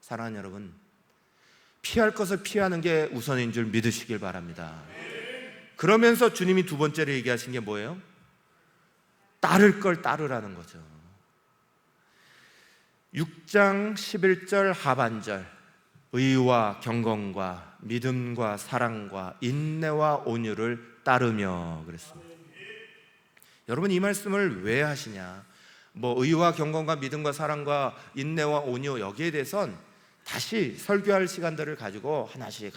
사랑하는 여러분, 피할 것을 피하는 게 우선인 줄 믿으시길 바랍니다. 그러면서 주님이 두 번째로 얘기하신 게 뭐예요? 따를 걸 따르라는 거죠. 6장 11절 하반절, 의와 경건과 믿음과 사랑과 인내와 온유를 따르며 그랬습니다. 여러분, 이 말씀을 왜 하시냐? 의와 경건과 믿음과 사랑과 인내와 온유, 여기에 대해선 다시 설교할 시간들을 가지고 하나씩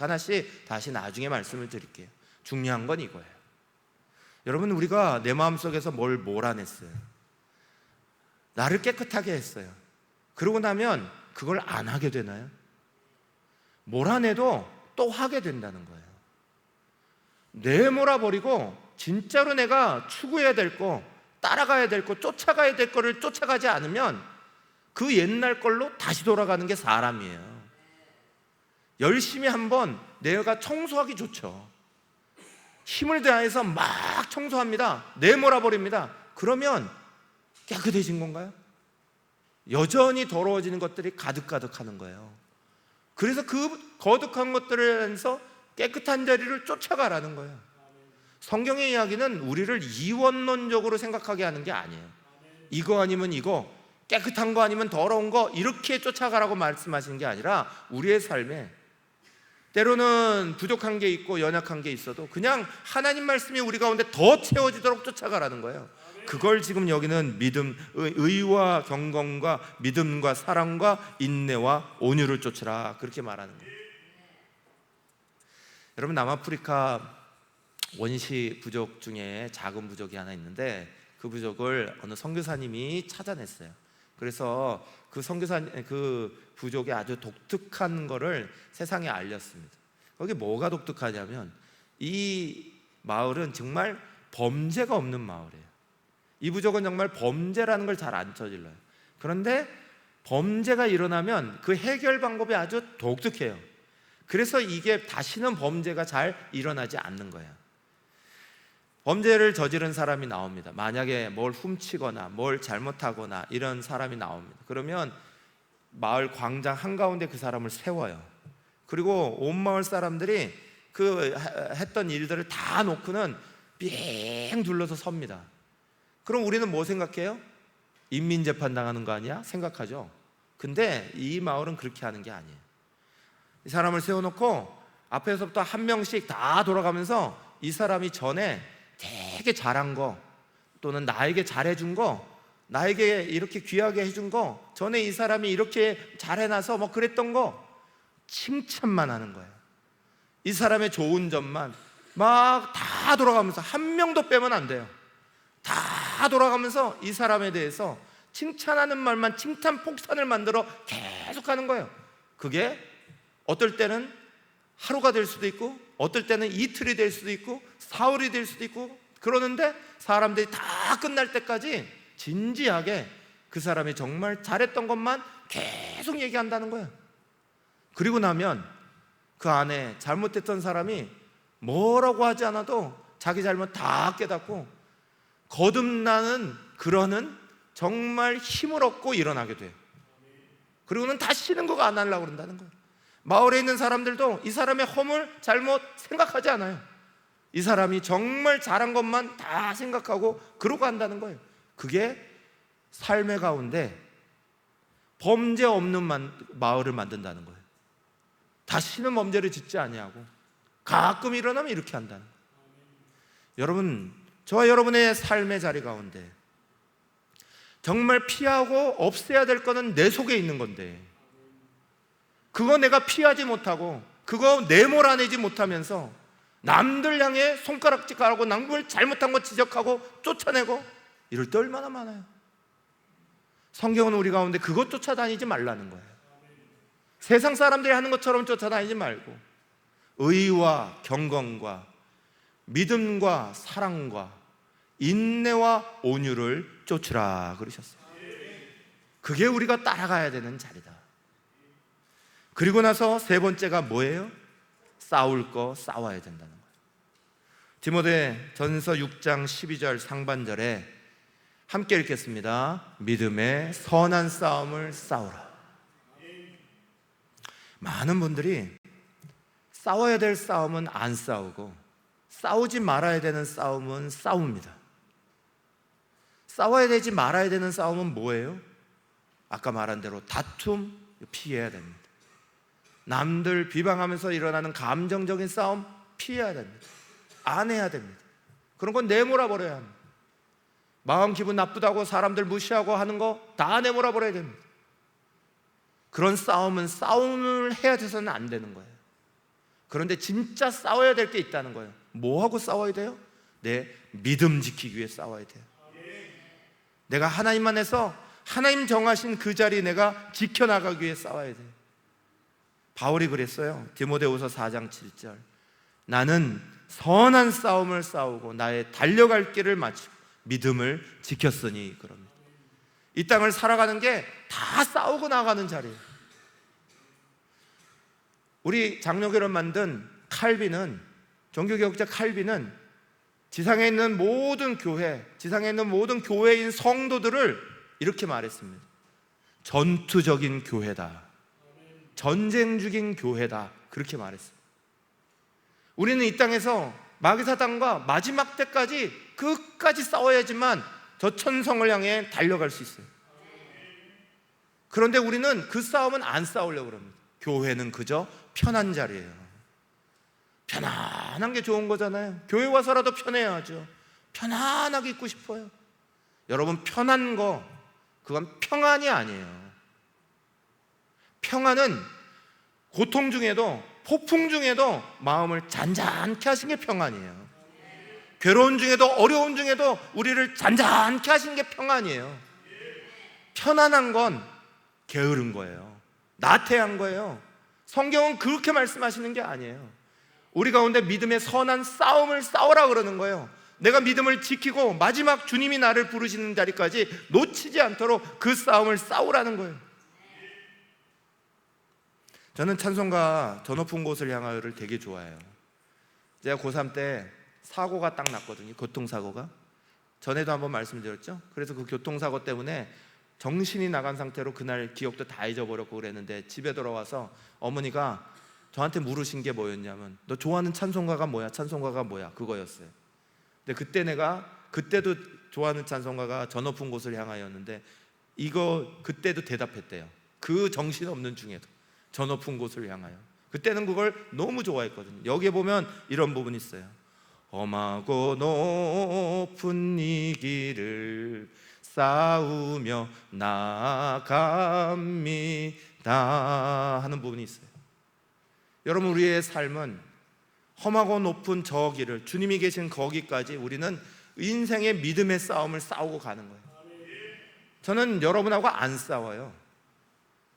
다시 나중에 말씀을 드릴게요. 중요한 건 이거예요. 여러분, 우리가 내 마음속에서 뭘 몰아냈어요. 나를 깨끗하게 했어요. 그러고 나면 그걸 안 하게 되나요? 몰아내도 또 하게 된다는 거예요. 내몰아버리고 진짜로 내가 추구해야 될 거, 따라가야 될 거, 쫓아가야 될 거를 쫓아가지 않으면 그 옛날 걸로 다시 돌아가는 게 사람이에요. 열심히 한번 내가 청소하기 좋죠. 힘을 다해서 막 청소합니다. 내몰아버립니다. 그러면 깨끗해진 건가요? 여전히 더러워지는 것들이 가득가득하는 거예요. 그래서 그 거듭한 것들을 해서 깨끗한 자리를 쫓아가라는 거예요. 성경의 이야기는 우리를 이원론적으로 생각하게 하는 게 아니에요. 이거 아니면 이거, 깨끗한 거 아니면 더러운 거, 이렇게 쫓아가라고 말씀하시는 게 아니라 우리의 삶에 때로는 부족한 게 있고 연약한 게 있어도 그냥 하나님 말씀이 우리 가운데 더 채워지도록 쫓아가라는 거예요. 그걸 지금 여기는 믿음, 의와 경건과 믿음과 사랑과 인내와 온유를 쫓으라, 그렇게 말하는 거예요. 여러분, 남아프리카 원시 부족 중에 작은 부족이 하나 있는데 그 부족을 어느 선교사님이 찾아냈어요. 그래서 그 부족의 아주 독특한 거를 세상에 알렸습니다. 거기 뭐가 독특하냐면 이 마을은 정말 범죄가 없는 마을이에요. 이 부족은 정말 범죄라는 걸 잘 안 저질러요. 그런데 범죄가 일어나면 그 해결 방법이 아주 독특해요. 그래서 이게 다시는 범죄가 잘 일어나지 않는 거예요. 범죄를 저지른 사람이 나옵니다. 만약에 뭘 훔치거나 뭘 잘못하거나 이런 사람이 나옵니다. 그러면 마을 광장 한가운데 그 사람을 세워요. 그리고 온 마을 사람들이 그 했던 일들을 다 놓고는 삥 둘러서 섭니다. 그럼 우리는 뭐 생각해요? 인민재판 당하는 거 아니야? 생각하죠. 근데 이 마을은 그렇게 하는 게 아니에요. 이 사람을 세워놓고 앞에서부터 한 명씩 다 돌아가면서 이 사람이 전에 되게 잘한 거, 또는 나에게 잘해준 거, 나에게 이렇게 귀하게 해준 거, 전에 이 사람이 이렇게 잘해놔서 뭐 그랬던 거 칭찬만 하는 거예요. 이 사람의 좋은 점만 막 다 돌아가면서 한 명도 빼면 안 돼요. 다 돌아가면서 이 사람에 대해서 칭찬하는 말만 칭찬 폭탄을 만들어 계속 하는 거예요. 그게 어떨 때는 하루가 될 수도 있고 어떨 때는 이틀이 될 수도 있고 사흘이 될 수도 있고, 그러는데 사람들이 다 끝날 때까지 진지하게 그 사람이 정말 잘했던 것만 계속 얘기한다는 거예요. 그리고 나면 그 안에 잘못했던 사람이 뭐라고 하지 않아도 자기 잘못 다 깨닫고 거듭나는, 그러는 정말 힘을 얻고 일어나게 돼요. 그리고는 다시는 그거 안 하려고 그런다는 거예요. 마을에 있는 사람들도 이 사람의 허물, 잘못 생각하지 않아요. 이 사람이 정말 잘한 것만 다 생각하고 그러고 한다는 거예요. 그게 삶의 가운데 범죄 없는 마을을 만든다는 거예요. 다시는 범죄를 짓지 아니하고 가끔 일어나면 이렇게 한다는 거예요. 여러분, 저와 여러분의 삶의 자리 가운데 정말 피하고 없애야 될 거는 내 속에 있는 건데 그거 내가 피하지 못하고 그거 내몰아내지 못하면서 남들 향해 손가락질 가고 남들 잘못한 거 지적하고 쫓아내고 이럴 때 얼마나 많아요. 성경은 우리 가운데 그것 쫓아다니지 말라는 거예요. 세상 사람들이 하는 것처럼 쫓아다니지 말고 의와 경건과 믿음과 사랑과 인내와 온유를 쫓으라 그러셨어요. 그게 우리가 따라가야 되는 자리다. 그리고 나서 세 번째가 뭐예요? 싸울 거 싸워야 된다는 거예요. 디모데 전서 6장 12절 상반절에 함께 읽겠습니다. 믿음의 선한 싸움을 싸우라. 많은 분들이 싸워야 될 싸움은 안 싸우고 싸우지 말아야 되는 싸움은 싸웁니다. 싸워야 되지 말아야 되는 싸움은 뭐예요? 아까 말한 대로 다툼 피해야 됩니다. 남들 비방하면서 일어나는 감정적인 싸움 피해야 됩니다. 안 해야 됩니다. 그런 건 내몰아 버려야 합니다. 마음 기분 나쁘다고 사람들 무시하고 하는 거 다 내몰아 버려야 됩니다. 그런 싸움은 싸움을 해야 돼서는 안 되는 거예요. 그런데 진짜 싸워야 될 게 있다는 거예요. 뭐하고 싸워야 돼요? 내 믿음 지키기 위해 싸워야 돼요. 내가 하나님만 해서 하나님 정하신 그 자리 내가 지켜나가기 위해 싸워야 돼요. 바울이 그랬어요. 디모데후서 4장 7절. 나는 선한 싸움을 싸우고 나의 달려갈 길을 마치고 믿음을 지켰으니 그럽니다. 이 땅을 살아가는 게 다 싸우고 나가는 자리예요. 우리 장로교를 만든 칼빈은, 종교개혁자 칼빈은 지상에 있는 모든 교회, 지상에 있는 모든 교회인 성도들을 이렇게 말했습니다. 전투적인 교회다, 전쟁 중인 교회다, 그렇게 말했습니다. 우리는 이 땅에서 마귀사단과 마지막 때까지 끝까지 싸워야지만 저 천성을 향해 달려갈 수 있어요. 그런데 우리는 그 싸움은 안 싸우려고 합니다. 교회는 그저 편한 자리예요. 편안한 게 좋은 거잖아요. 교회 와서라도 편해야죠. 편안하게 있고 싶어요. 여러분, 편한 거 그건 평안이 아니에요. 평안은 고통 중에도, 폭풍 중에도 마음을 잔잔케 하신 게 평안이에요. 괴로운 중에도, 어려운 중에도 우리를 잔잔케 하신 게 평안이에요. 편안한 건 게으른 거예요. 나태한 거예요. 성경은 그렇게 말씀하시는 게 아니에요. 우리 가운데 믿음의 선한 싸움을 싸우라 그러는 거예요. 내가 믿음을 지키고 마지막 주님이 나를 부르시는 자리까지 놓치지 않도록 그 싸움을 싸우라는 거예요. 저는 찬송가 저 높은 곳을 향하여를 되게 좋아해요. 제가 고3 때 사고가 딱 났거든요. 교통사고가. 전에도 한번 말씀드렸죠. 그래서 그 교통사고 때문에 정신이 나간 상태로 그날 기억도 다 잊어버렸고 그랬는데, 집에 돌아와서 어머니가 저한테 물으신 게 뭐였냐면, 너 좋아하는 찬송가가 뭐야? 찬송가가 뭐야? 그거였어요. 근데 그때 내가, 그때도 좋아하는 찬송가가 저 높은 곳을 향하여였는데, 이거 그때도 대답했대요. 그 정신없는 중에도 저 높은 곳을 향하여. 그때는 그걸 너무 좋아했거든요. 여기에 보면 이런 부분이 있어요. 험하고 높은 이 길을 싸우며 나아갑니다 하는 부분이 있어요. 여러분, 우리의 삶은 험하고 높은 저 길을, 주님이 계신 거기까지 우리는 인생의 믿음의 싸움을 싸우고 가는 거예요. 저는 여러분하고 안 싸워요.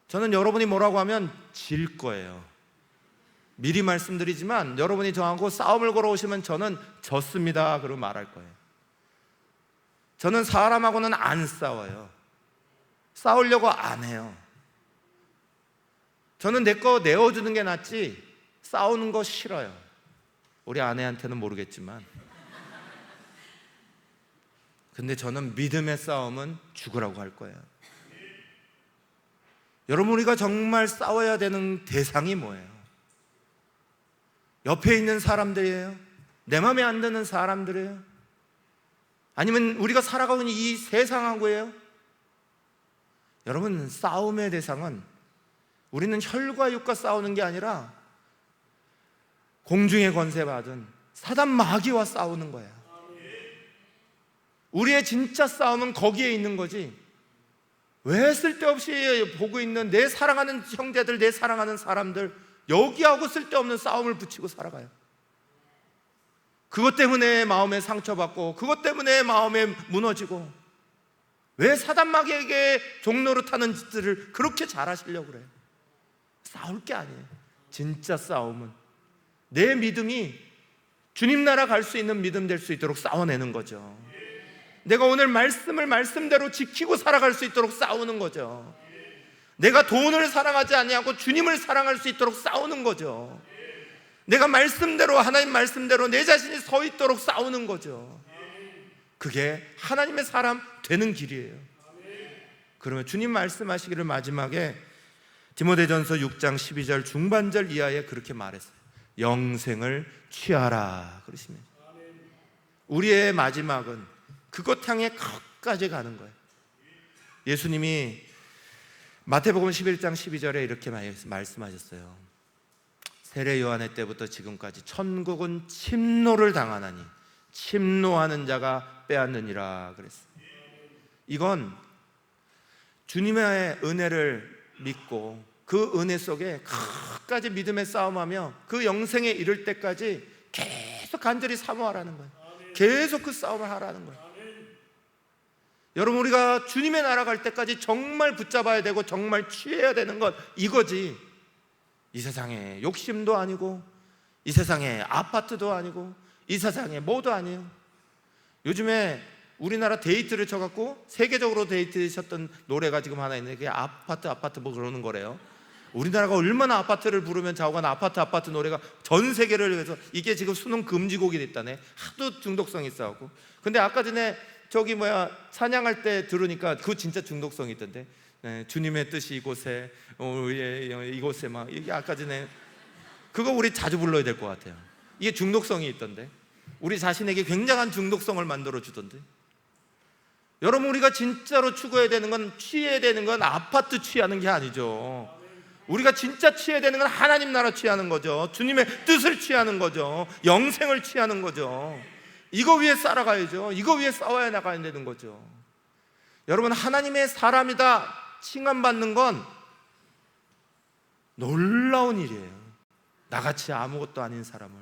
저는 여러분이 뭐라고 하면 질 거예요. 미리 말씀드리지만 여러분이 저하고 싸움을 걸어오시면 저는 졌습니다 그러고 말할 거예요. 저는 사람하고는 안 싸워요. 싸우려고 안 해요. 저는 내 거 내어주는 게 낫지 싸우는 거 싫어요. 우리 아내한테는 모르겠지만. 근데 저는 믿음의 싸움은 죽으라고 할 거예요. 여러분, 우리가 정말 싸워야 되는 대상이 뭐예요? 옆에 있는 사람들이에요? 내 마음에 안 드는 사람들이에요? 아니면 우리가 살아가고 있는 이 세상하고예요? 여러분, 싸움의 대상은 우리는 혈과 육과 싸우는 게 아니라 공중에 권세받은 사단 마귀와 싸우는 거예요. 우리의 진짜 싸움은 거기에 있는 거지, 왜 쓸데없이 보고 있는 내 사랑하는 형제들, 내 사랑하는 사람들, 여기하고 쓸데없는 싸움을 붙이고 살아가요. 그것 때문에 마음에 상처받고, 그것 때문에 마음에 무너지고, 왜 사단 마귀에게 종노릇하는 짓들을 그렇게 잘하시려고 그래요? 싸울 게 아니에요. 진짜 싸움은 내 믿음이 주님 나라 갈 수 있는 믿음 될 수 있도록 싸워내는 거죠. 내가 오늘 말씀을 말씀대로 지키고 살아갈 수 있도록 싸우는 거죠. 내가 돈을 사랑하지 아니하고 주님을 사랑할 수 있도록 싸우는 거죠. 내가 말씀대로, 하나님 말씀대로 내 자신이 서 있도록 싸우는 거죠. 그게 하나님의 사람 되는 길이에요. 그러면 주님 말씀하시기를 마지막에 디모데전서 6장 12절 중반절 이하에 그렇게 말했어요. 영생을 취하라 그러시면 우리의 마지막은 그것 향해 끝까지 가는 거예요. 예수님이 마태복음 11장 12절에 이렇게 말씀하셨어요. 세례 요한의 때부터 지금까지 천국은 침노를 당하나니 침노하는 자가 빼앗느니라 그랬어요. 이건 주님의 은혜를 믿고 그 은혜 속에 끝까지 믿음의 싸움하며 그 영생에 이를 때까지 계속 간절히 사모하라는 거예요. 계속 그 싸움을 하라는 거예요. 여러분, 우리가 주님의 나라 갈 때까지 정말 붙잡아야 되고 정말 취해야 되는 건 이거지. 이 세상에 욕심도 아니고 이 세상에 아파트도 아니고 이 세상에 뭐도 아니에요. 요즘에 우리나라 데이트를 쳐갖고 세계적으로 데이트하셨던 노래가 지금 하나 있는데 그게 아파트 뭐 그러는 거래요. 우리나라가 얼마나 아파트를 부르면 자오간 아파트 노래가 전 세계를 위해서 이게 지금 수능 금지곡이 됐다네. 하도 중독성이 있어갖고. 근데 아까 전에 저기 찬양할 때 들으니까 그거 진짜 중독성이 있던데. 네, 주님의 뜻이 이곳에 이곳에 막 이게 아까 전에 그거 우리 자주 불러야 될 것 같아요. 이게 중독성이 있던데. 우리 자신에게 굉장한 중독성을 만들어 주던데. 여러분, 우리가 진짜로 추구해야 되는 건 취해야 되는 건 아파트 취하는 게 아니죠. 우리가 진짜 취해야 되는 건 하나님 나라 취하는 거죠. 주님의 뜻을 취하는 거죠. 영생을 취하는 거죠. 이거 위해 살아가야죠. 이거 위해 싸워야 나가야 되는 거죠. 여러분, 하나님의 사람이다 칭함받는 건 놀라운 일이에요. 나같이 아무것도 아닌 사람을,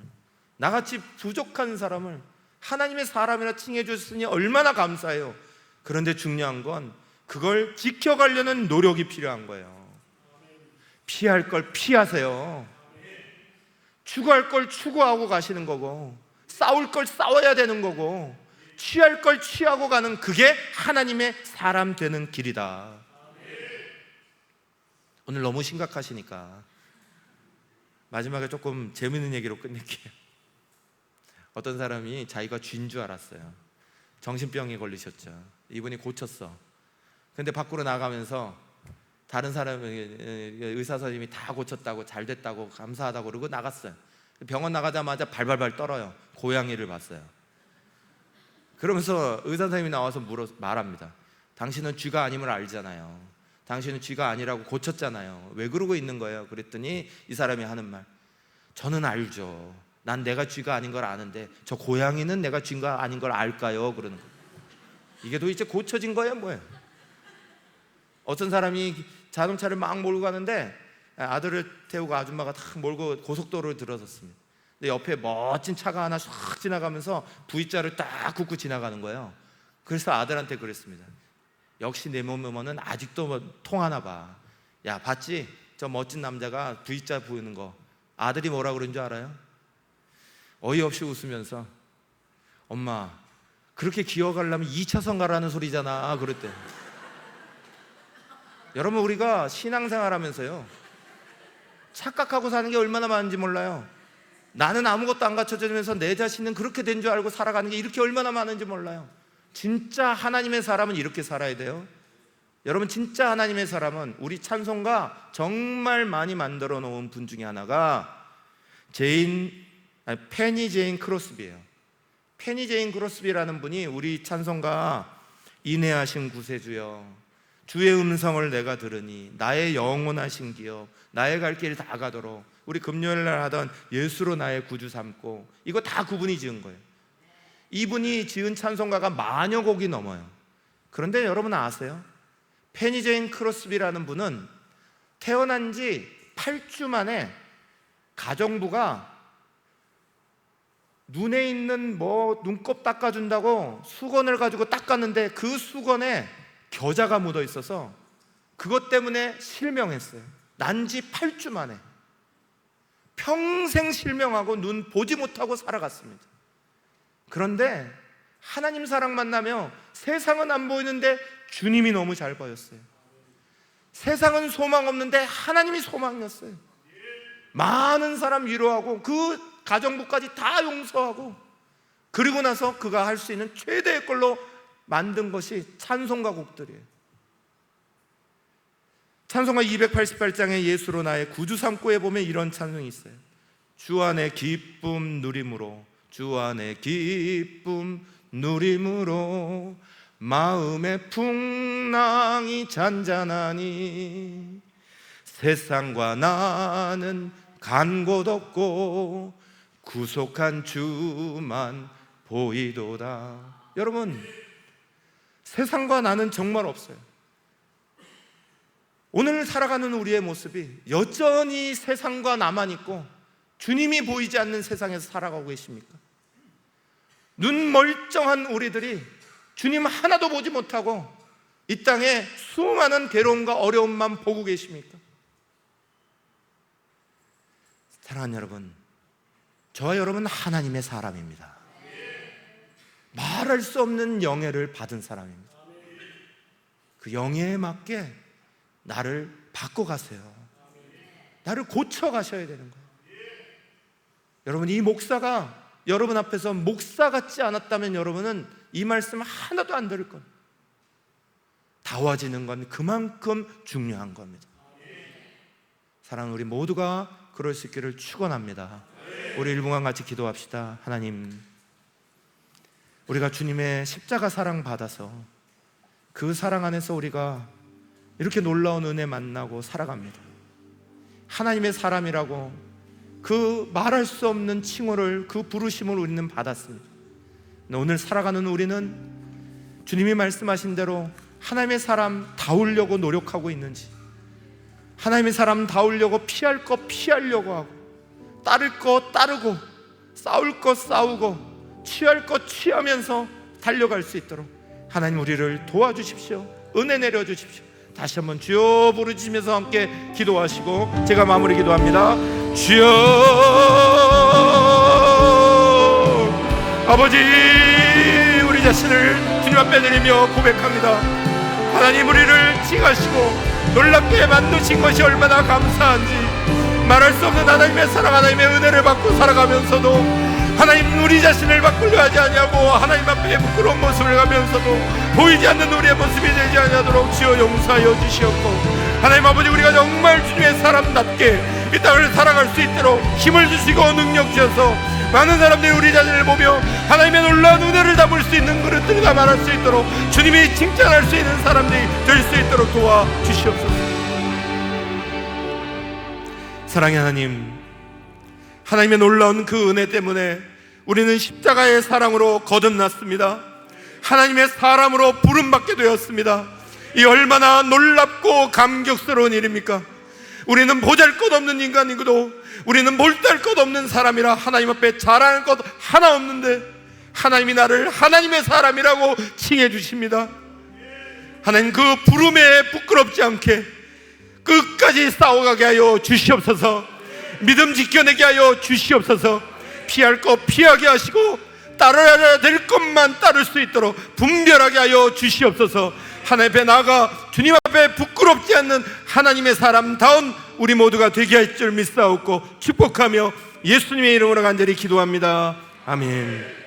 나같이 부족한 사람을 하나님의 사람이라 칭해 주셨으니 얼마나 감사해요. 그런데 중요한 건 그걸 지켜가려는 노력이 필요한 거예요. 피할 걸 피하세요. 추구할 걸 추구하고 가시는 거고, 싸울 걸 싸워야 되는 거고, 취할 걸 취하고 가는 그게 하나님의 사람 되는 길이다. 오늘 너무 심각하시니까 마지막에 조금 재밌는 얘기로 끝낼게요. 어떤 사람이 자기가 쥐인 줄 알았어요. 정신병에 걸리셨죠. 이분이 고쳤어. 근데 밖으로 나가면서 다른 사람이, 의사 선생님이 다 고쳤다고, 잘 됐다고, 감사하다고 그러고 나갔어요. 병원 나가자마자 발발발 떨어요. 고양이를 봤어요. 그러면서 의사 선생님이 나와서 말합니다. 당신은 쥐가 아님을 알잖아요. 당신은 쥐가 아니라고 고쳤잖아요. 왜 그러고 있는 거예요? 그랬더니 이 사람이 하는 말, 저는 알죠. 난 내가 쥐가 아닌 걸 아는데 저 고양이는 내가 쥐가 아닌 걸 알까요? 그러는 거예요. 이게 도대체 고쳐진 거예요, 뭐예요? 어떤 사람이 자동차를 막 몰고 가는데 아들을 태우고 아줌마가 탁 몰고 고속도로를 들어섰습니다. 근데 옆에 멋진 차가 하나 싹 지나가면서 V자를 딱 긋고 지나가는 거예요. 그래서 아들한테 그랬습니다. 역시 내 몸은 아직도 통하나 봐. 야, 봤지? 저 멋진 남자가 V자 부는 거. 아들이 뭐라 그런 줄 알아요? 어이없이 웃으면서, 엄마, 그렇게 기어가려면 2차선 가라는 소리잖아. 그랬대. 여러분, 우리가 신앙생활 하면서요, 착각하고 사는 게 얼마나 많은지 몰라요. 나는 아무것도 안 갖춰지면서 내 자신은 그렇게 된 줄 알고 살아가는 게 이렇게 얼마나 많은지 몰라요. 진짜 하나님의 사람은 이렇게 살아야 돼요. 여러분, 진짜 하나님의 사람은 우리 찬송가 정말 많이 만들어 놓은 분 중에 하나가 페니 제인 크로스비예요. 페니 제인 크로스비라는 분이 우리 찬송가 인애하신 구세주여, 주의 음성을 내가 들으니 나의 영원하신 기업, 나의 갈 길 다 가도록, 우리 금요일날 하던 예수로 나의 구주 삼고, 이거 다 그분이 지은 거예요. 이분이 지은 찬송가가 10,000여 곡이 넘어요. 그런데 여러분 아세요? 페니 제인 크로스비라는 분은 태어난 지 8주 만에 가정부가 눈에 있는 눈곱 닦아준다고 수건을 가지고 닦았는데 그 수건에 겨자가 묻어 있어서 그것 때문에 실명했어요. 난 지 8주 만에. 평생 실명하고 눈 보지 못하고 살아갔습니다. 그런데 하나님 사랑 만나며 세상은 안 보이는데 주님이 너무 잘 보였어요. 세상은 소망 없는데 하나님이 소망이었어요. 많은 사람 위로하고 그 가정부까지 다 용서하고 그리고 나서 그가 할 수 있는 최대의 걸로 만든 것이 찬송가 곡들이에요. 찬송가 288장에 예수로 나의 구주 삼고에 보면 이런 찬송이 있어요. 주 안에 기쁨 누림으로, 주 안에 기쁨 누림으로 마음의 풍랑이 잔잔하니 세상과 나는 간 곳 없고 구속한 주만 보이도다. 여러분, 세상과 나는 정말 없어요. 오늘 살아가는 우리의 모습이 여전히 세상과 나만 있고 주님이 보이지 않는 세상에서 살아가고 계십니까? 눈 멀쩡한 우리들이 주님 하나도 보지 못하고 이 땅에 수많은 괴로움과 어려움만 보고 계십니까? 사랑하는 여러분, 저와 여러분은 하나님의 사람입니다. 말할 수 없는 영예를 받은 사람입니다. 그 영예에 맞게 나를 바꿔가세요. 나를 고쳐가셔야 되는 거예요. 여러분, 이 목사가 여러분 앞에서 목사 같지 않았다면 여러분은 이 말씀 하나도 안 들을 겁니다. 다워지는 건 그만큼 중요한 겁니다. 사랑하는 우리 모두가 그럴 수 있기를 축원합니다. 우리 1분간 같이 기도합시다. 하나님, 우리가 주님의 십자가 사랑 받아서 그 사랑 안에서 우리가 이렇게 놀라운 은혜 만나고 살아갑니다. 하나님의 사람이라고 그 말할 수 없는 칭호를, 그 부르심을 우리는 받았습니다. 오늘 살아가는 우리는 주님이 말씀하신 대로 하나님의 사람 다우려고 노력하고 있는지, 하나님의 사람 다우려고 피할 거 피하려고 하고, 따를 거 따르고, 싸울 거 싸우고, 취할 것 취하면서 달려갈 수 있도록 하나님 우리를 도와주십시오. 은혜 내려주십시오. 다시 한번 주여 부르시면서 함께 기도하시고 제가 마무리 기도합니다. 주여, 아버지, 우리 자신을 주님 앞에 드리며 고백합니다. 하나님, 우리를 칭하시고 놀랍게 만드신 것이 얼마나 감사한지, 말할 수 없는 하나님의 사랑, 하나님의 은혜를 받고 살아가면서도 하나님, 우리 자신을 바꾸려 하지 아니하고 하나님 앞에 부끄러운 모습을 가면서도 보이지 않는 우리의 모습이 되지 아니하도록 주여 용서하여 주시옵고, 하나님 아버지, 우리가 정말 주님의 사람답게 이 땅을 살아갈 수 있도록 힘을 주시고 능력 주셔서 많은 사람들이 우리 자신을 보며 하나님의 놀라운 은혜를 담을 수 있는 그릇들이 다 말할 수 있도록 주님이 칭찬할 수 있는 사람들이 될 수 있도록 도와주시옵소서. 사랑의 하나님, 하나님의 놀라운 그 은혜 때문에 우리는 십자가의 사랑으로 거듭났습니다. 하나님의 사람으로 부름받게 되었습니다. 이 얼마나 놀랍고 감격스러운 일입니까? 우리는 보잘것없는 인간이고도, 우리는 볼달것없는 사람이라 하나님 앞에 자랑할 것 하나 없는데 하나님이 나를 하나님의 사람이라고 칭해 주십니다. 하나님, 그 부름에 부끄럽지 않게 끝까지 싸워가게 하여 주시옵소서. 믿음 지켜내게 하여 주시옵소서. 피할 것 피하게 하시고 따라야 될 것만 따를 수 있도록 분별하게 하여 주시옵소서. 하나님 앞에 나아가 주님 앞에 부끄럽지 않는 하나님의 사람다운 우리 모두가 되게 할 줄 믿사옵고 축복하며 예수님의 이름으로 간절히 기도합니다. 아멘.